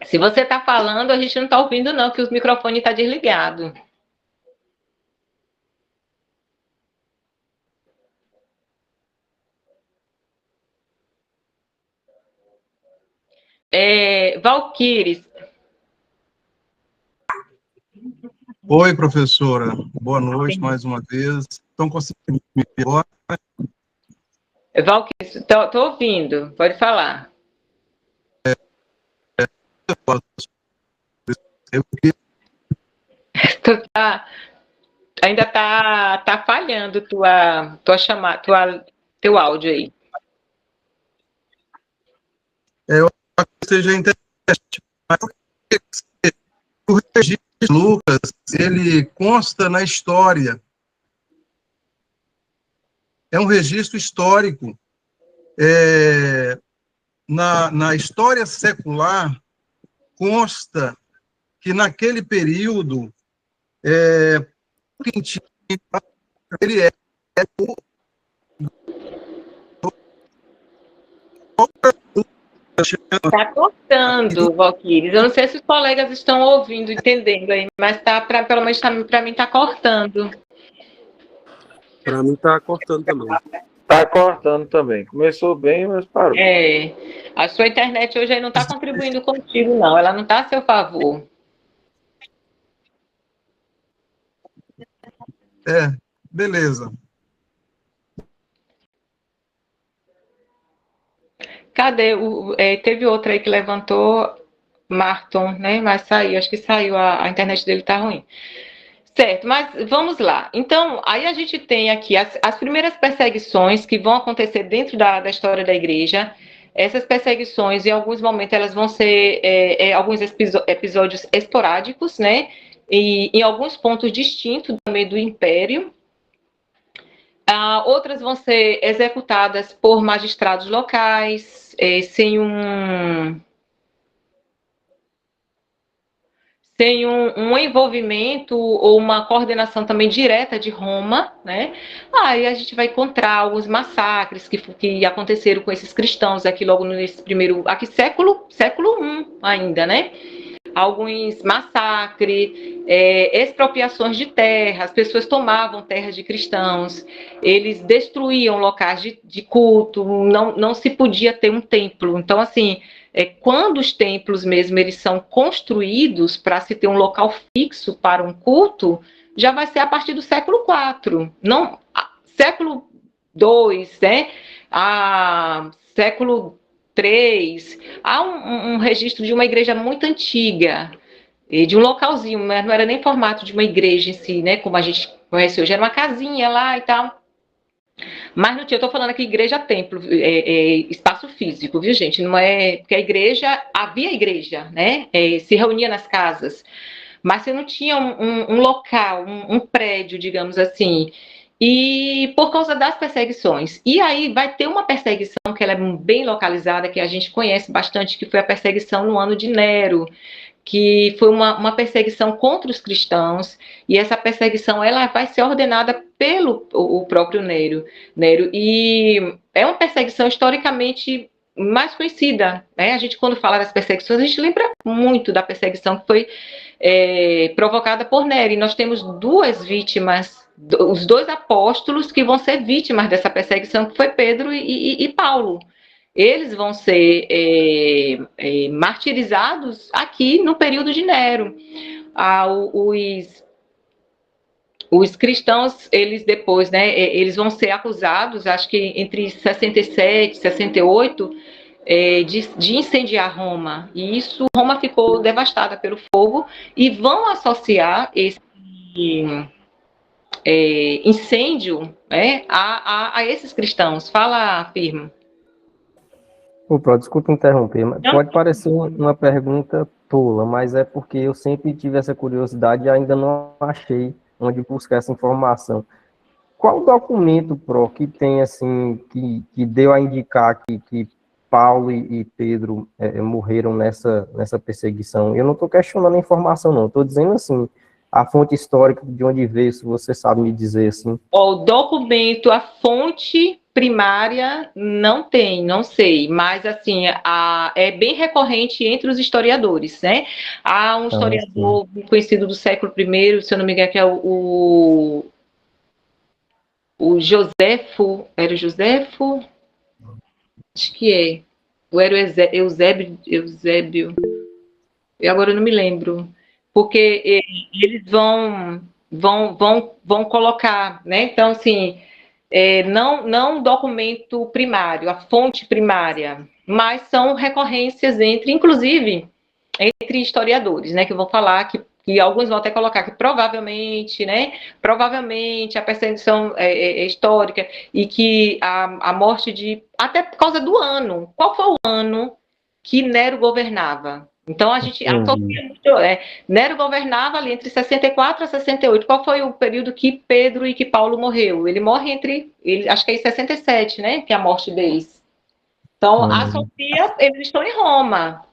S1: Se você está falando, a gente não está ouvindo, não, que o microfone está desligado. Valquíris.
S9: Oi, professora. Boa noite mais uma vez. Estão conseguindo me ouvir agora?
S1: Valquíris, estou ouvindo. Pode falar. Ainda tá falhando tua chamada, teu áudio aí.
S9: Eu acho que seja interessante, mas o registro de Lucas, ele consta na história. É um registro histórico. Na história secular, consta que naquele período, ele é
S1: Está cortando, Valquíris. Eu não sei se os colegas estão ouvindo, entendendo aí, mas pelo menos para mim está cortando.
S10: Para mim está cortando também.
S11: Está cortando também. Começou bem, mas parou.
S1: A sua internet hoje aí não está contribuindo contigo, não. Ela não está a seu favor.
S9: Beleza.
S1: Cadê? Teve outra aí que levantou, Marton, né? Mas saiu, acho que saiu, a internet dele está ruim. Certo, mas vamos lá. Então, aí a gente tem aqui as primeiras perseguições que vão acontecer dentro da história da igreja. Essas perseguições, em alguns momentos, elas vão ser alguns episódios esporádicos, né? E em alguns pontos distintos também do império. Outras vão ser executadas por magistrados locais, sem um envolvimento ou uma coordenação também direta de Roma, né? Aí a gente vai encontrar alguns massacres que aconteceram com esses cristãos aqui logo nesse primeiro, aqui século I ainda, né? Alguns massacres, expropriações de terra, as pessoas tomavam terras de cristãos, eles destruíam locais de culto, não se podia ter um templo. Então, assim, quando os templos mesmo eles são construídos para se ter um local fixo para um culto, já vai ser a partir do século IV, não século II, né? Século III. Há um registro de uma igreja muito antiga, de um localzinho, mas não era nem formato de uma igreja em si, né? Como a gente conhece hoje, era uma casinha lá e tal. Mas não tinha, eu estou falando aqui igreja-templo, espaço físico, viu, gente? Não é, porque a igreja, havia igreja, né? Se reunia nas casas, mas você não tinha um local, um prédio, digamos assim. E por causa das perseguições. E aí vai ter uma perseguição que ela é bem localizada, que a gente conhece bastante, que foi a perseguição no ano de Nero, que foi uma perseguição contra os cristãos, e essa perseguição ela vai ser ordenada pelo o próprio Nero, e é uma perseguição historicamente mais conhecida, né? A gente, quando fala das perseguições, a gente lembra muito da perseguição que foi provocada por Nero, e nós temos duas vítimas, os dois apóstolos que vão ser vítimas dessa perseguição, que foi Pedro e Paulo. Eles vão ser martirizados aqui no período de Nero. Os cristãos, eles depois, né, eles vão ser acusados, acho que entre 67 e 68, de incendiar Roma. E isso, Roma ficou devastada pelo fogo, e vão associar esse incêndio, né, a esses cristãos. Fala, Firmo.
S8: Opa, desculpa interromper, mas pode parecer uma pergunta tola, mas é porque eu sempre tive essa curiosidade e ainda não achei onde buscar essa informação. Qual documento, que tem, assim, que deu a indicar que Paulo e Pedro morreram nessa perseguição? Eu não estou questionando a informação, não. Estou dizendo, assim, a fonte histórica de onde veio, se você sabe me dizer, assim.
S1: O documento, a fonte primária, não sei, mas, assim, é bem recorrente entre os historiadores, né? Há um historiador conhecido do século I, se eu não me engano, que é o Josefo, era o Josefo? Acho que é. ou era o Eusébio, eu agora não me lembro, porque eles vão colocar, né? Então, assim, não o documento primário, a fonte primária, mas são recorrências inclusive, entre historiadores, né? Que vão falar que alguns vão até colocar que provavelmente, né? Provavelmente a perseguição histórica e que a morte até por causa do ano. Qual foi o ano que Nero governava? Então, a gente associa muito. Nero governava ali entre 64 a 68. Qual foi o período que Pedro e que Paulo morreu? Ele morre acho que é em 67, né? Que é a morte deles. Então, associa, eles estão em Roma.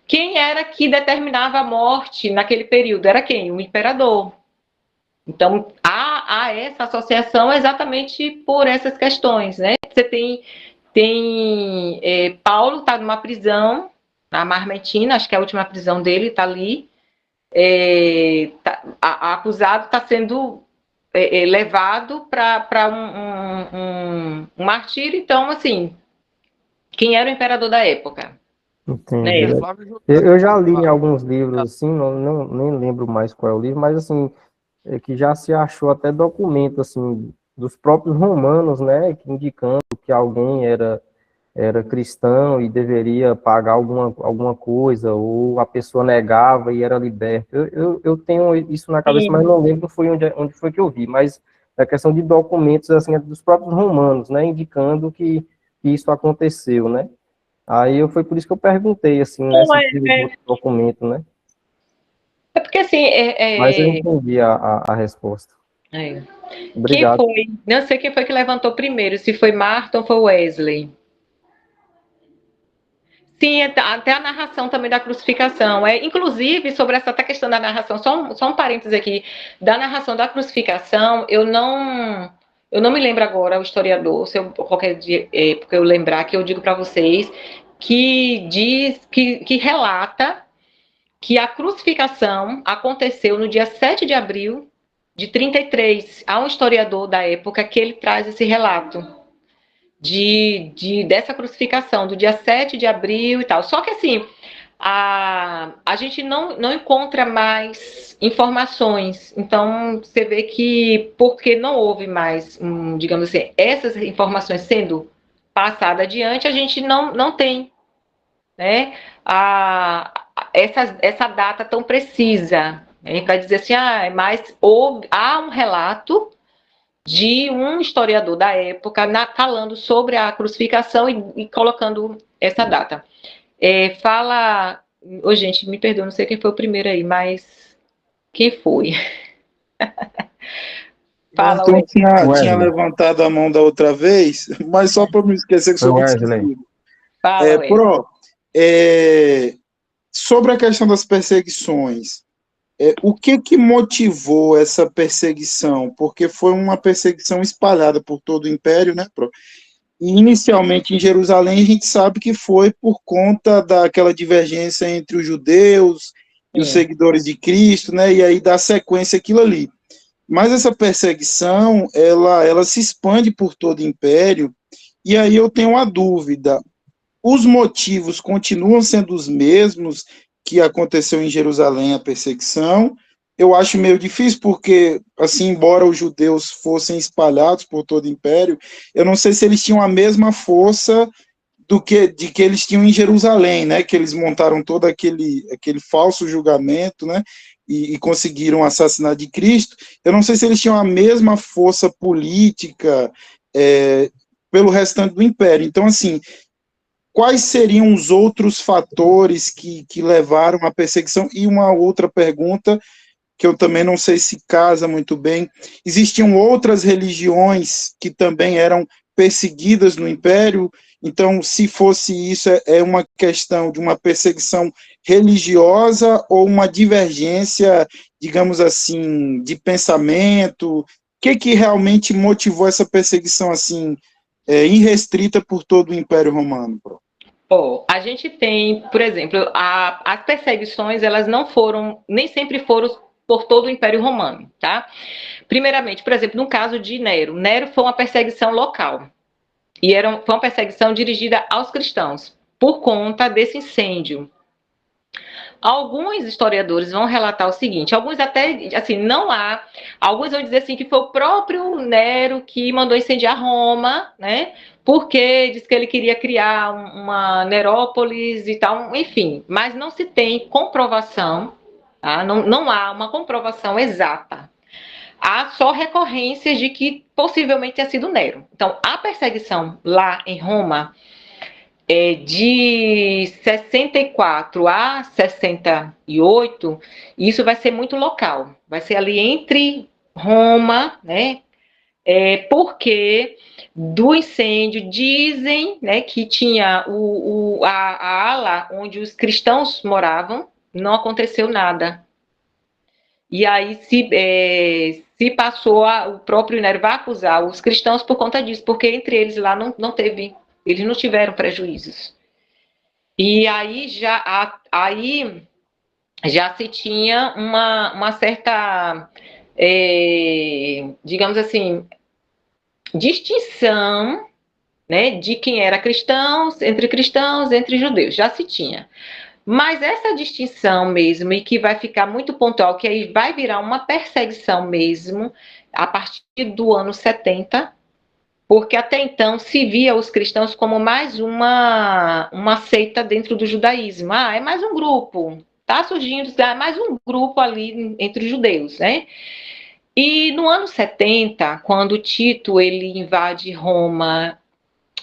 S1: Quem era que determinava a morte naquele período? Era quem? O imperador. Então, há essa associação exatamente por essas questões, né? Você tem Paulo está numa prisão, na Marmetina, acho que é a última prisão dele, está ali. Acusado está sendo levado para um martírio. Então, assim, quem era o imperador da época?
S8: Entendi. Eu já li em alguns livros, assim, nem lembro mais qual é o livro, mas, assim, que já se achou até documento, assim, dos próprios romanos, né, indicando que alguém era cristão e deveria pagar alguma coisa, ou a pessoa negava e era liberta. Eu tenho isso na cabeça, mas não lembro onde foi que eu vi, mas a questão de documentos, assim, dos próprios romanos, né, indicando que isso aconteceu, né. Aí foi por isso que eu perguntei, assim, né, se teve outro documento, né.
S1: É porque, assim...
S8: Mas eu entendi a resposta. Obrigado.
S1: Quem foi? Não sei quem foi que levantou primeiro, se foi Martin ou foi Wesley. Sim, até a narração também da crucificação. Inclusive, sobre essa questão da narração, só um parênteses aqui, da narração da crucificação, eu não me lembro agora, o historiador, se eu qualquer dia, porque eu lembrar, que eu digo para vocês, que diz, que relata que a crucificação aconteceu no dia 7 de abril de 33. Há um historiador da época que ele traz esse relato dessa crucificação, do dia 7 de abril e tal. Só que, assim, a gente não encontra mais informações. Então, você vê que, porque não houve mais, digamos assim, essas informações sendo passadas adiante, a gente não tem, né, essa data tão precisa, né, para dizer assim, mas há um relato de um historiador da época falando sobre a crucificação e colocando essa data. Fala... gente, me perdoa, não sei quem foi o primeiro aí, mas quem foi?
S7: Fala, então, tinha levantado a mão da outra vez, mas só para não esquecer que sou Wesley. Sobre a questão das perseguições, o que motivou essa perseguição? Porque foi uma perseguição espalhada por todo o Império, né, Pro? E inicialmente em Jerusalém a gente sabe que foi por conta daquela divergência entre os judeus e os seguidores de Cristo, né, e aí dá sequência aquilo ali. Mas essa perseguição, ela se expande por todo o Império, e aí eu tenho uma dúvida. Os motivos continuam sendo os mesmos que aconteceu em Jerusalém, a perseguição? Eu acho meio difícil, porque, assim, embora os judeus fossem espalhados por todo o Império, eu não sei se eles tinham a mesma força de que eles tinham em Jerusalém, né, que eles montaram todo aquele falso julgamento, né, e conseguiram assassinar de Cristo. Eu não sei se eles tinham a mesma força política pelo restante do Império. Então, assim, quais seriam os outros fatores que levaram à perseguição? E uma outra pergunta, que eu também não sei se casa muito bem, existiam outras religiões que também eram perseguidas no Império? Então, se fosse isso, é uma questão de uma perseguição religiosa ou uma divergência, digamos assim, de pensamento? O que realmente motivou essa perseguição, assim, irrestrita por todo o Império Romano, Pro?
S1: A gente tem, por exemplo, as perseguições, elas não foram, nem sempre foram por todo o Império Romano, tá? Primeiramente, por exemplo, no caso de Nero foi uma perseguição local, e foi uma perseguição dirigida aos cristãos. por conta desse incêndio. Alguns historiadores vão relatar o seguinte, alguns até, assim, não há, alguns vão dizer assim que foi o próprio Nero que mandou incendiar Roma, né, porque diz que ele queria criar uma Nerópolis e tal, enfim, mas não se tem comprovação, tá? Não há uma comprovação exata. Há só recorrências de que possivelmente tenha sido Nero. Então, a perseguição lá em Roma, de 64 a 68, isso vai ser muito local, vai ser ali entre Roma, né? Porque do incêndio dizem, né, que tinha a ala onde os cristãos moravam, não aconteceu nada. E aí se passou, o próprio Nero vai acusar os cristãos por conta disso, porque entre eles lá não teve. Eles não tiveram prejuízos. E aí já se tinha uma certa, digamos assim, distinção, né, de quem era cristãos, entre judeus, já se tinha. Mas essa distinção mesmo, e que vai ficar muito pontual, que aí vai virar uma perseguição mesmo, a partir do ano 70, porque até então se via os cristãos como mais uma seita dentro do judaísmo. É mais um grupo, está surgindo, é mais um grupo ali entre os judeus, né? E no ano 70, quando Tito ele invade Roma,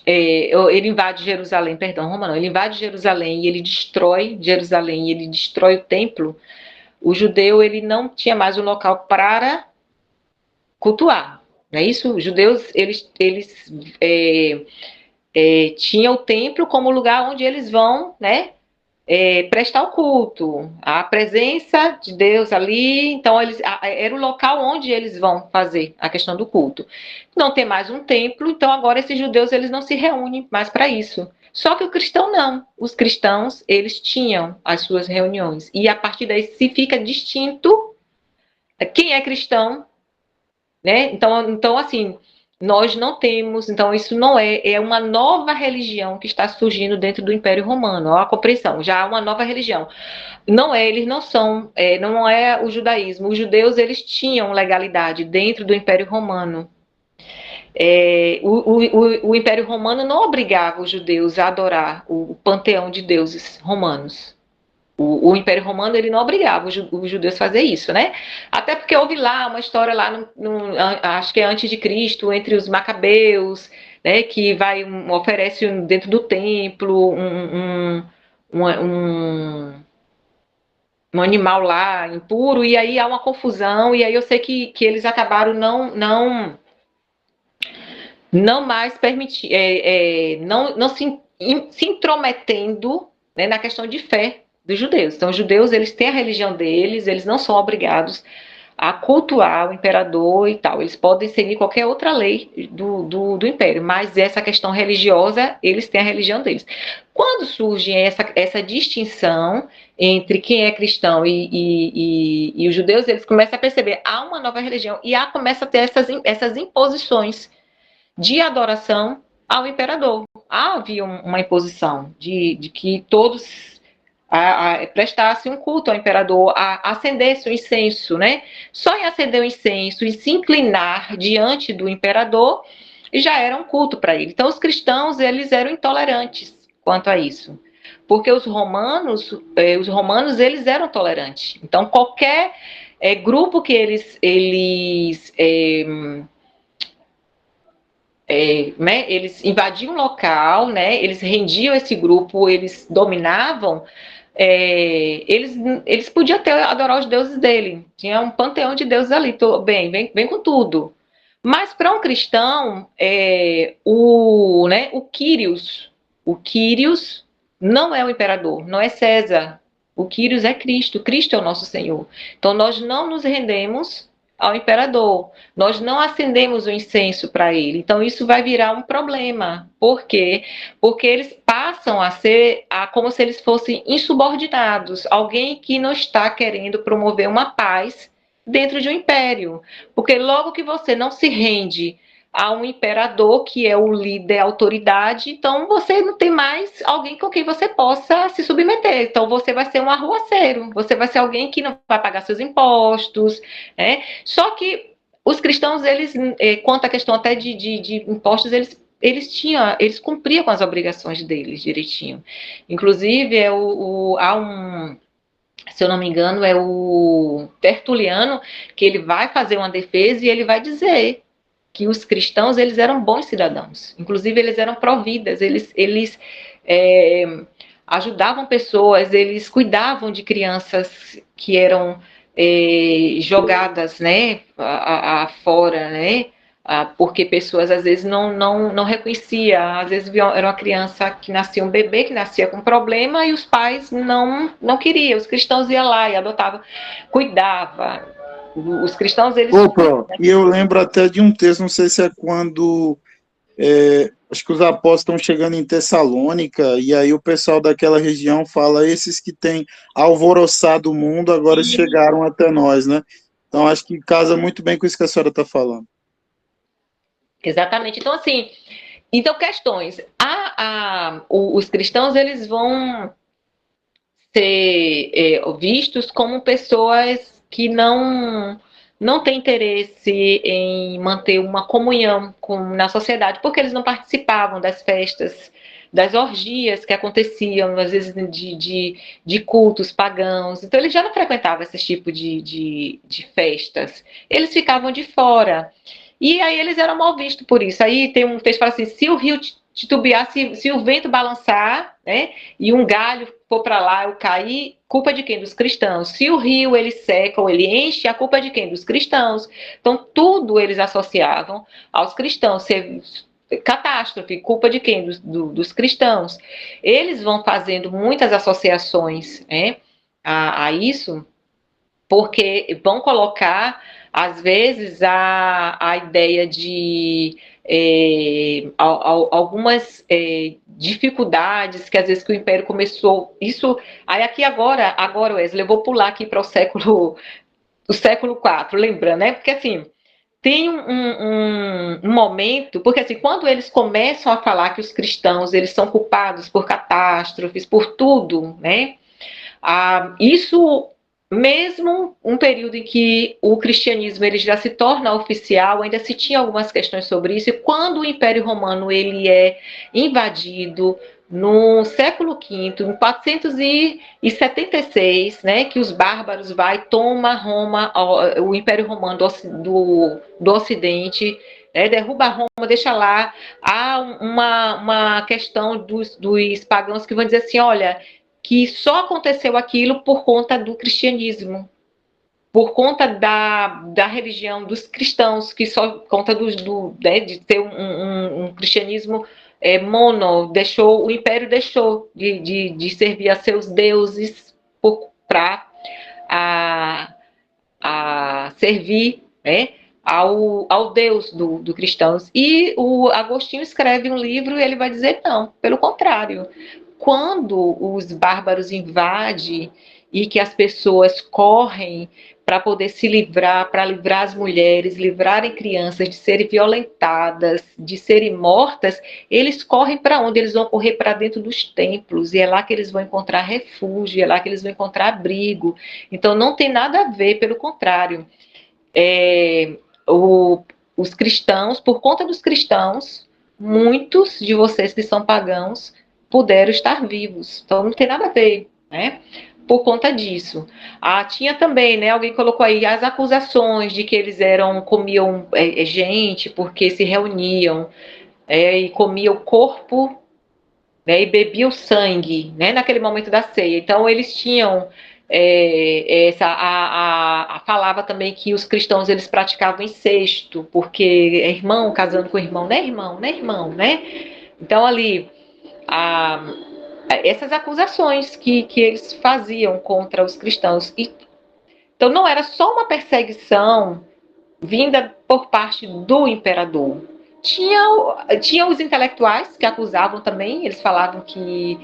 S1: ele invade Jerusalém, perdão, Roma não, ele invade Jerusalém e ele destrói Jerusalém, ele destrói o templo, o judeu ele não tinha mais um local para cultuar. Não é isso? Os judeus, eles tinham o templo como lugar onde eles vão, né, prestar o culto, a presença de Deus ali, então era o local onde eles vão fazer a questão do culto. Não tem mais um templo, então agora esses judeus eles não se reúnem mais para isso. Só que o cristão não. Os cristãos, eles tinham as suas reuniões, e a partir daí se fica distinto quem é cristão, né? Então, assim, nós não temos, então isso não é uma nova religião que está surgindo dentro do Império Romano, ó, a compreensão, já há uma nova religião. Eles não são, não é o judaísmo, os judeus eles tinham legalidade dentro do Império Romano. O Império Romano não obrigava os judeus a adorar o panteão de deuses romanos. O Império Romano ele não obrigava os judeus a fazer isso, né? Até porque houve lá uma história lá, acho que é antes de Cristo, entre os macabeus, né? Que oferece dentro do templo um animal lá impuro, e aí há uma confusão, e aí eu sei que eles acabaram não mais permitir, não se intrometendo, né, na questão de fé dos judeus. Então, os judeus, eles têm a religião deles, eles não são obrigados a cultuar o imperador e tal. Eles podem seguir qualquer outra lei do império, mas essa questão religiosa, eles têm a religião deles. Quando surge essa distinção entre quem é cristão e os judeus, eles começam a perceber, há uma nova religião, e começa a ter essas imposições de adoração ao imperador. Havia uma imposição de que todos prestassem um culto ao imperador, acendessem o incenso, né? Só em acender o incenso e se inclinar diante do imperador já era um culto para ele. Então, os cristãos, eles eram intolerantes quanto a isso, porque os romanos, eles eram tolerantes. Então, qualquer grupo que eles invadiam um local, né? Eles rendiam esse grupo, eles dominavam, eles podiam adorar os deuses dele. Tinha um panteão de deuses ali, vem com tudo. Mas para um cristão, o Quírios não é o imperador, não é César. O Quírios é Cristo é o nosso Senhor. Então nós não nos rendemos ao imperador, nós não acendemos o incenso para ele. Então isso vai virar um problema. Por quê? Porque eles passam a ser como se eles fossem insubordinados, alguém que não está querendo promover uma paz dentro de um império. Porque logo que você não se rende há um imperador que é o líder, a autoridade, então você não tem mais alguém com quem você possa se submeter, então você vai ser um arruaceiro, você vai ser alguém que não vai pagar seus impostos, né? Só que os cristãos, eles, quanto à questão até de impostos, eles cumpriam com as obrigações deles direitinho. Inclusive, há um, se eu não me engano, é o Tertuliano, que ele vai fazer uma defesa e ele vai dizer que os cristãos, eles eram bons cidadãos. Inclusive, eles eram pró-vidas, eles ajudavam pessoas, eles cuidavam de crianças que eram jogadas, né, fora, né, porque pessoas às vezes não reconheciam, às vezes era uma criança que nascia, um bebê que nascia com problema e os pais não queriam, os cristãos iam lá e adotavam, cuidavam. Os cristãos, eles...
S7: Opa, e eu lembro até de um texto, não sei se é quando, acho que os apóstolos estão chegando em Tessalônica, e aí o pessoal daquela região fala, esses que têm alvoroçado o mundo, agora chegaram até nós, né? Então, acho que casa muito bem com isso que a senhora está falando.
S1: Exatamente. Então, assim, questões. Os cristãos, eles vão ser vistos como pessoas que não têm interesse em manter uma comunhão na sociedade, porque eles não participavam das festas, das orgias que aconteciam, às vezes, de cultos pagãos. Então, eles já não frequentavam esse tipo de festas. Eles ficavam de fora. E aí eles eram mal vistos por isso. Aí tem um texto que fala assim, se o rio titubear, se o vento balançar, né, e um galho for para lá, eu cair, culpa de quem? Dos cristãos. Se o rio ele seca ou ele enche, a culpa é de quem? Dos cristãos. Então, tudo eles associavam aos cristãos. Catástrofe, culpa de quem? Dos cristãos. Eles vão fazendo muitas associações, né, a isso, porque vão colocar, às vezes, a ideia de algumas dificuldades que, às vezes, que o Império começou. Isso, aí aqui agora Wesley, eu vou pular aqui para o século IV, lembrando, né? Porque, assim, tem um momento, porque, assim, quando eles começam a falar que os cristãos, eles são culpados por catástrofes, por tudo, né? Isso... Mesmo um período em que o cristianismo ele já se torna oficial, ainda se tinha algumas questões sobre isso, e quando o Império Romano ele é invadido no século V, em 476, né, que os bárbaros tomam Roma, o Império Romano do Ocidente, né, derruba Roma, deixa lá, há uma questão dos pagãos que vão dizer assim, olha, que só aconteceu aquilo por conta do cristianismo, por conta da religião dos cristãos, que só por conta né, de ter um cristianismo mono, o império deixou de servir a seus deuses para servir, né, ao Deus do cristãos. E o Agostinho escreve um livro e ele vai dizer não, pelo contrário. Quando os bárbaros invadem e que as pessoas correm para poder se livrar, para livrar as mulheres, livrarem crianças de serem violentadas, de serem mortas, eles correm para onde? Eles vão correr para dentro dos templos, e é lá que eles vão encontrar refúgio, é lá que eles vão encontrar abrigo. Então não tem nada a ver, pelo contrário. Os cristãos, por conta dos cristãos, muitos de vocês que são pagãos, puderam estar vivos. Então, não tem nada a ver, né? Por conta disso. Tinha também, né? Alguém colocou aí as acusações de que eles comiam gente, porque se reuniam e comiam o corpo, né, e bebiam sangue, né? Naquele momento da ceia. Então, eles tinham falava também que os cristãos eles praticavam incesto, porque é irmão casando com irmão, não é irmão, não é irmão, né? Então, ali essas acusações que eles faziam contra os cristãos. Então, não era só uma perseguição vinda por parte do imperador. Tinha os intelectuais que acusavam também, eles falavam que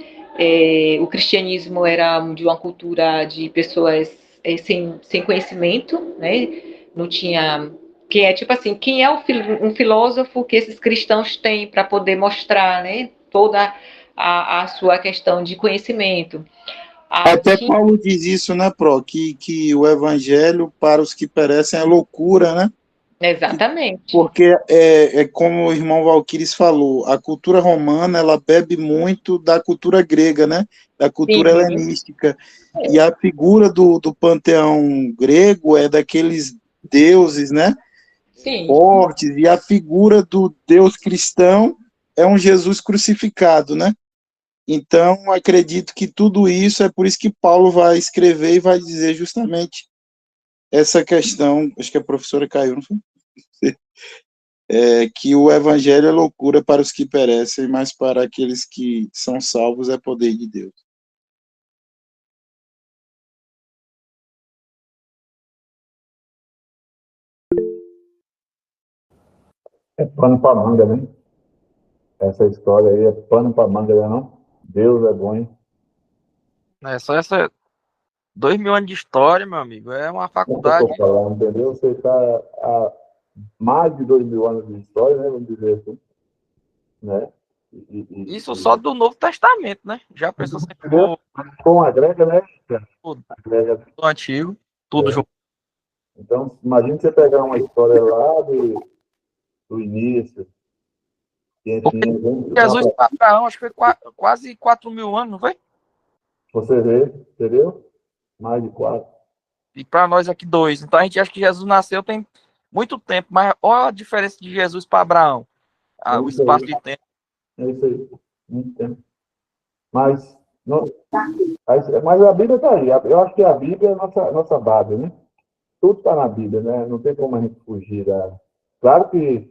S1: o cristianismo era de uma cultura de pessoas sem conhecimento, né? Não tinha Que é tipo assim, quem é um filósofo que esses cristãos têm para poder mostrar, né, toda a sua questão de conhecimento.
S7: Até Paulo diz isso, né, Pro? Que o evangelho para os que perecem é loucura, né?
S1: Exatamente.
S7: Porque como o irmão Valquíris falou, a cultura romana, ela bebe muito da cultura grega, né? Da cultura helenística. E a figura do panteão grego é daqueles deuses, né? Fortes, e a figura do Deus cristão é um Jesus crucificado, né? Então, acredito que tudo isso é por isso que Paulo vai escrever e vai dizer justamente essa questão, acho que a professora caiu, não foi? Que o evangelho é loucura para os que perecem, mas para aqueles que são salvos é poder de Deus.
S3: É pano para manga, né? Essa história aí é pano para manga, não? Deus é bom, hein?
S5: Só essa 2000 anos de história, meu amigo, é uma faculdade.
S3: Eu tô falando, entendeu? Você está há mais de 2000 anos de história, né? Vamos dizer assim, né?
S5: Isso só do Novo Testamento, né? Já pensou sempre
S3: com a grega, né?
S5: A grega do Antigo, tudo junto.
S3: Então, imagine você pegar uma história lá do início.
S5: Jesus para Abraão, acho que foi quase 4.000 anos, não foi?
S3: Você vê, entendeu? Mais de 4.
S5: E para nós aqui 2. Então a gente acha que Jesus nasceu tem muito tempo, mas olha a diferença de Jesus para Abraão. O espaço de tempo.
S3: É isso aí, muito tempo. Mas a Bíblia está aí. Eu acho que a Bíblia é a nossa base, né? Tudo está na Bíblia, né? Não tem como a gente fugir da... Claro que se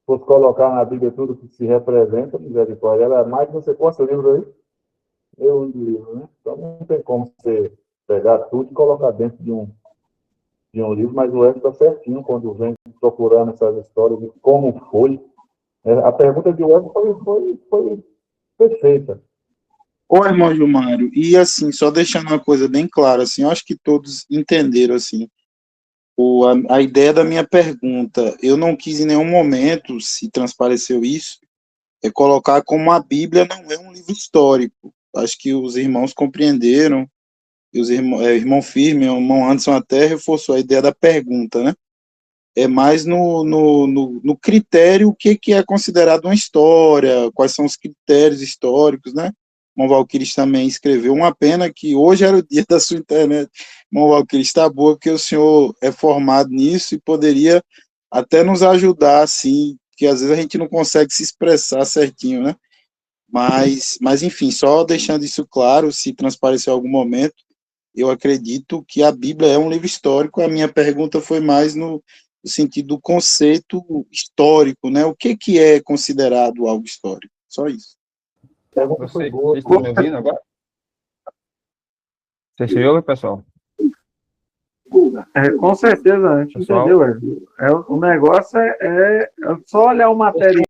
S3: fosse colocar na Bíblia tudo que se representa, misericórdia, ela é mais... Você conhece o livro aí? Eu livro, né? Então não tem como você pegar tudo e colocar dentro de um livro, mas o Edson está certinho quando vem procurando essas histórias de como foi. A pergunta de Edson foi perfeita.
S7: Ô, irmão Gilmário, e assim, só deixando uma coisa bem clara, assim, eu acho que todos entenderam, assim, a ideia da minha pergunta. Eu não quis em nenhum momento, se transpareceu isso, colocar como a Bíblia não é um livro histórico. Acho que os irmãos compreenderam, e os irmão Firme, o irmão Anderson até reforçou a ideia da pergunta, né? É mais no critério, o que é considerado uma história, quais são os critérios históricos, né? O irmão Valquíris também escreveu. Uma pena que hoje era o dia da sua internet. Irmão Valquíris, está boa, porque o senhor é formado nisso e poderia até nos ajudar, assim, que às vezes a gente não consegue se expressar certinho, né? Mas enfim, só deixando isso claro, se transparecer em algum momento, eu acredito que a Bíblia é um livro histórico. A minha pergunta foi mais no sentido do conceito histórico, né? O que é considerado algo histórico? Só isso.
S12: Vocês estão me ouvindo agora? Você se ouve, pessoal?
S13: Com certeza, a gente entendeu. O negócio é só olhar o material.